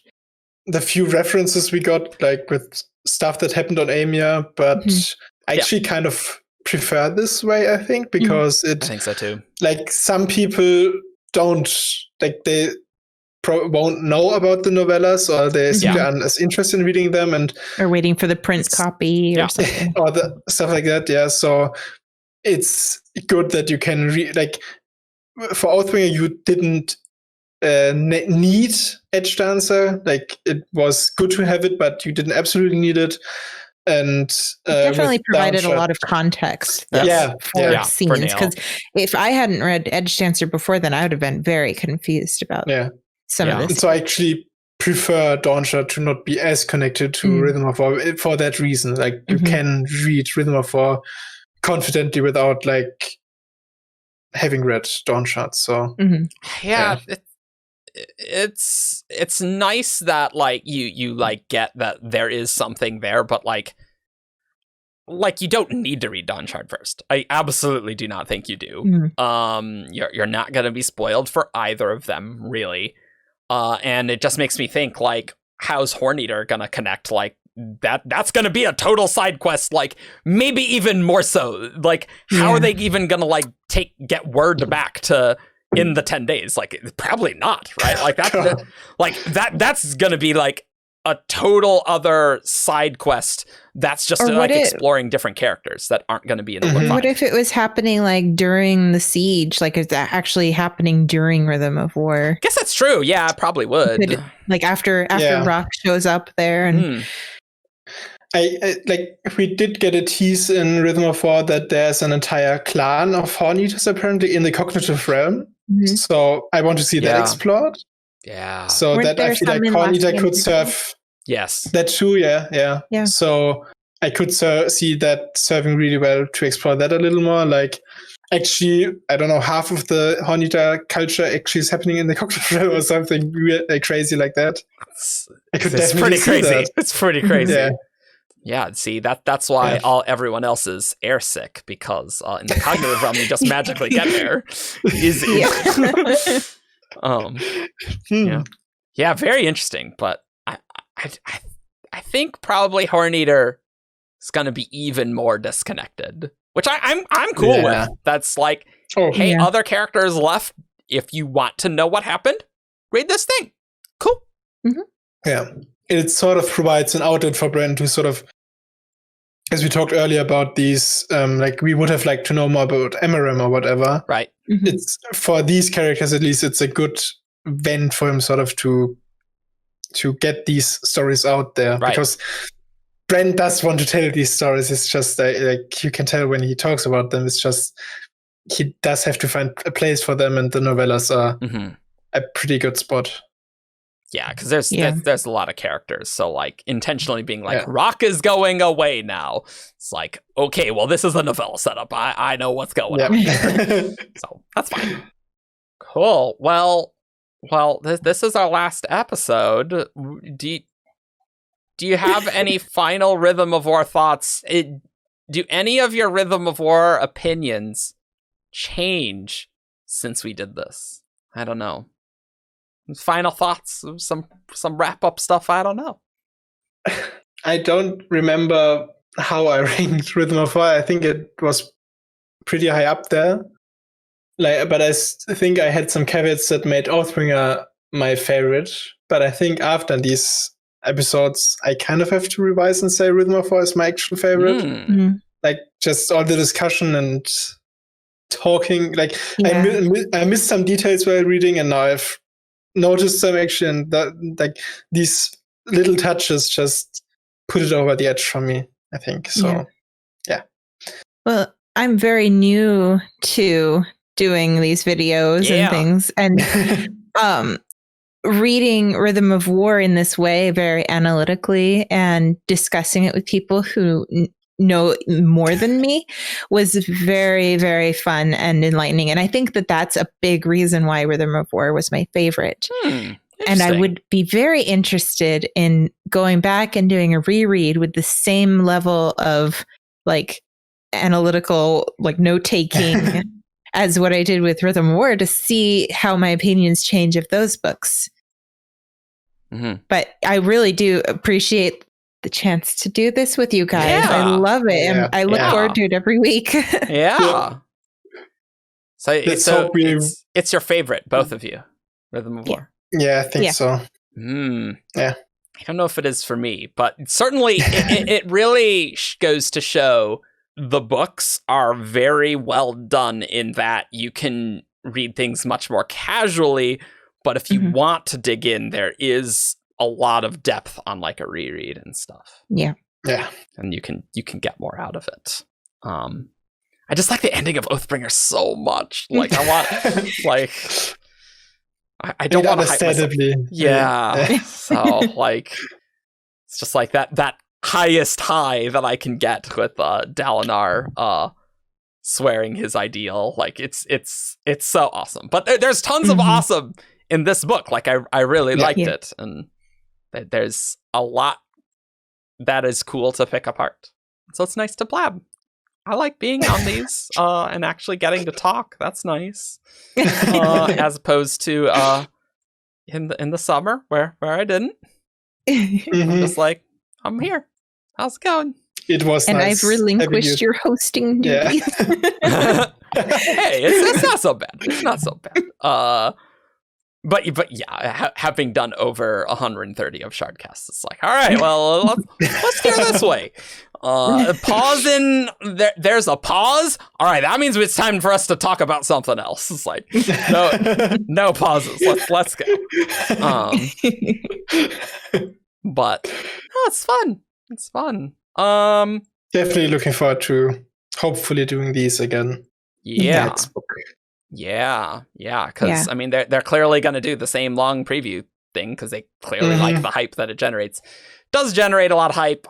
The few references we got, like with stuff that happened on Amia, but I actually kind of prefer this way, I think, because I think so too. Like some people don't, like they won't know about the novellas, or they simply aren't as interested in reading them, or waiting for the print copy or something, or the stuff like that. Yeah, so it's good that you can read. Like for Oathbringer, you didn't need Edgedancer. Like it was good to have it, but you didn't absolutely need it. And definitely provided a lot of context for scenes, because if I hadn't read Edgedancer before then, I would have been very confused about some of this. So I actually prefer Dawn Shard to not be as connected to Rhythm of War for that reason. Like you can read Rhythm of War confidently without like having read Dawn Shard. So it's nice that like you like get that there is something there, but like you don't need to read Dawn Shard first. I absolutely do not think you do. You're not going to be spoiled for either of them, really. And it just makes me think, like, how's Horneater going to connect? Like that's going to be a total side quest, like maybe even more so. Like how are they even going to like get word back to in the 10 days. Like, probably not, right? Like that's gonna be like a total other side quest that's just like exploring different characters that aren't going to be in the book. What if it was happening like during the siege? Like, is that actually happening during Rhythm of War? Guess that's true. Yeah, it probably would. Like after Rock shows up there, and I like we did get a tease in Rhythm of War that there's an entire clan of Horn Eaters apparently in the cognitive realm. So I want to see that explored. Yeah. So Weren't that I feel like Horn Eater could serve. Yes. That too. Yeah. So I could see that serving really well to explore that a little more. Like, actually, I don't know, half of the Horn Eater culture actually is happening in the cognitive realm or something weird, like crazy like that. It's pretty crazy. It's pretty crazy. Yeah, see, that's why everyone else is airsick, because in the cognitive realm you just magically get there. Easy. Yeah, very interesting. But I think probably Horn Eater is going to be even more disconnected, which I'm cool with. That's like, other characters left. If you want to know what happened, read this thing. Cool. Yeah. It sort of provides an outlet for Brent to sort of, as we talked earlier about these, like we would have liked to know more about Emerim or whatever. Right. It's for these characters, at least, it's a good vent for him sort of to get these stories out there. Right. Because Brent does want to tell these stories. It's just like you can tell when he talks about them, it's just he does have to find a place for them, and the novellas are a pretty good spot. Yeah, because there's a lot of characters. So like intentionally being like, Rock is going away now. It's like, okay, well, this is a novella setup. I know what's going on here. So that's fine. Cool. Well, this is our last episode. Do you have any final Rhythm of War thoughts? Do any of your Rhythm of War opinions change since we did this? I don't know. Final thoughts, some wrap up stuff. I don't know. I don't remember how I ranked Rhythm of War. I think it was pretty high up there. But I think I had some caveats that made Oathbringer my favorite. But I think after these episodes, I kind of have to revise and say Rhythm of War is my actual favorite. Like just all the discussion and talking. Like I missed some details while reading, and now I've noticed some action that like these little touches just put it over the edge for me, I think. So yeah. Well, I'm very new to doing these videos and things, and reading Rhythm of War in this way, very analytically, and discussing it with people who know more than me was very, very fun and enlightening. And I think that that's a big reason why Rhythm of War was my favorite. And I would be very interested in going back and doing a reread with the same level of like analytical, like note taking as what I did with Rhythm of War, to see how my opinions change of those books. But I really do appreciate the chance to do this with you guys. I love it. And I look forward to it every week. So it's your favorite, both of you, Rhythm of War. Yeah, I think so. I don't know if it is for me, but certainly it really goes to show the books are very well done in that you can read things much more casually, but if you want to dig in, there is a lot of depth on like a reread and stuff. Yeah. And you can get more out of it. I just like the ending of Oathbringer so much. Like I want like I don't want to hype myself. So like it's just like that highest high that I can get with Dalinar swearing his ideal. Like it's so awesome. But there's tons of awesome in this book. Like I really liked it, and there's a lot that is cool to pick apart. So it's nice to blab. I like being on these and actually getting to talk. That's nice. As opposed to in the summer where I didn't. I'm just like, I'm here. How's it going? It was and nice. I've relinquished your hosting duties. Hey, it's not so bad. It's not so bad. But yeah, having done over 130 of Shardcasts, it's like, all right, well, let's go this way. Pause in. There's a pause. All right, that means it's time for us to talk about something else. It's like no pauses. Let's go. But no, it's fun. It's fun. Definitely looking forward to hopefully doing these again. Yeah. Next book. Yeah. Because I mean, they're clearly going to do the same long preview thing because they clearly like the hype that it generates. Does generate a lot of hype.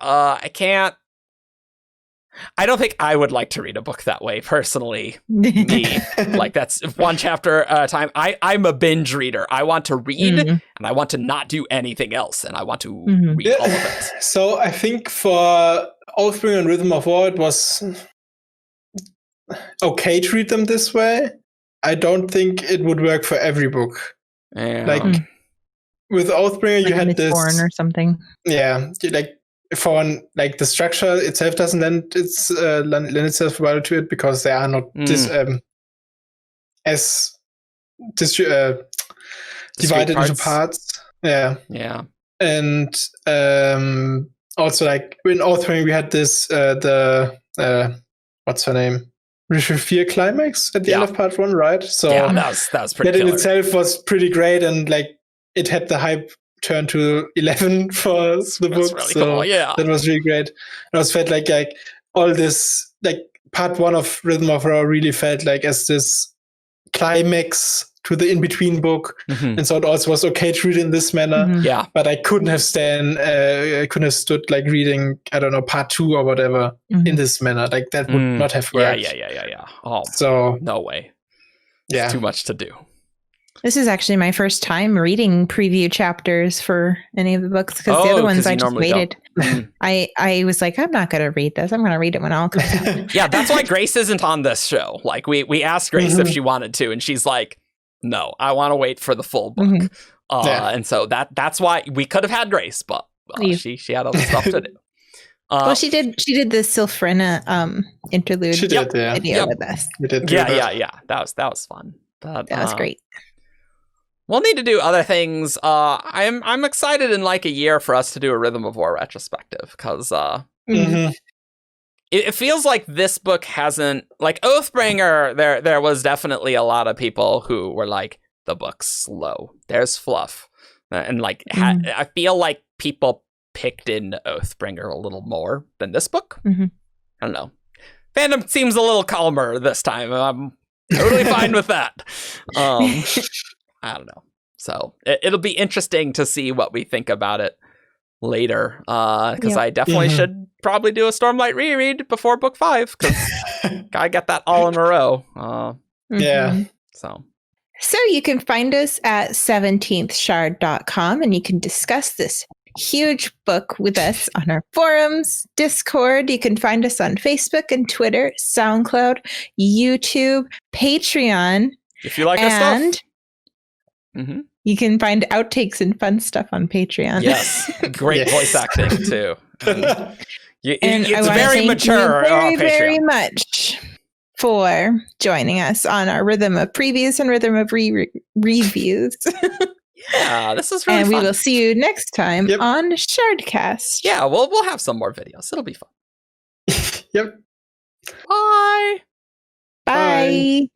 I don't think I would like to read a book that way personally. Me, like that's one chapter at a time. I'm a binge reader. I want to read and I want to not do anything else, and I want to read all of it. So I think for Oathbringer and Rhythm of War, it was okay to read them this way. I don't think it would work for every book. Yeah. Like with Oathbringer, you had this or something. Yeah, like for one, like the structure itself doesn't lend itself well to it because they are not divided into parts. Yeah. And also, like in Oathbringer, we had this what's her name? Ritual Fear climax at the end of part 1, right? So yeah, that was pretty. That in itself was pretty great, and like it had the hype turn to 11 for the book. Really so cool. Yeah, that was really great. And I was felt like all this, like part 1 of Rhythm of War really felt like as this climax to the in-between book, and so it also was okay to read in this manner. Yeah, but I couldn't have stood like reading, I don't know, part 2 or whatever in this manner. Like that would not have worked. Yeah. Oh, so no way. Yeah, it's too much to do. This is actually my first time reading preview chapters for any of the books because the other ones I just waited. I was like, I'm not going to read this. I'm going to read it when it all comes out. Yeah, that's why Grace isn't on this show. Like we asked Grace if she wanted to, and she's like, no, I want to wait for the full book. And so that's why we could have had Grace, but she had other stuff to do. Well, she did the Sylphrena interlude video with us. Yeah. That was fun. But, that was great. We'll need to do other things. I'm excited in like a year for us to do a Rhythm of War retrospective because it feels like this book hasn't, like Oathbringer. There was definitely a lot of people who were like, the book's slow. There's fluff, and like I feel like people picked into Oathbringer a little more than this book. I don't know. Fandom seems a little calmer this time. I'm totally fine with that. I don't know. So it'll be interesting to see what we think about it later. Because I definitely should probably do a Stormlight reread before book 5. Because gotta get that all in a row. Yeah. So you can find us at 17thshard.com and you can discuss this huge book with us on our forums, Discord. You can find us on Facebook and Twitter, SoundCloud, YouTube, Patreon. If you like our stuff. You can find outtakes and fun stuff on Patreon. Yes. Great voice acting, too. It's very mature. Very much for joining us on our Rhythm of Previews and Rhythm of Reviews. Yeah, this is really fun. And we will see you next time on Shardcast. Yeah, we'll have some more videos. It'll be fun. Yep. Bye. Bye.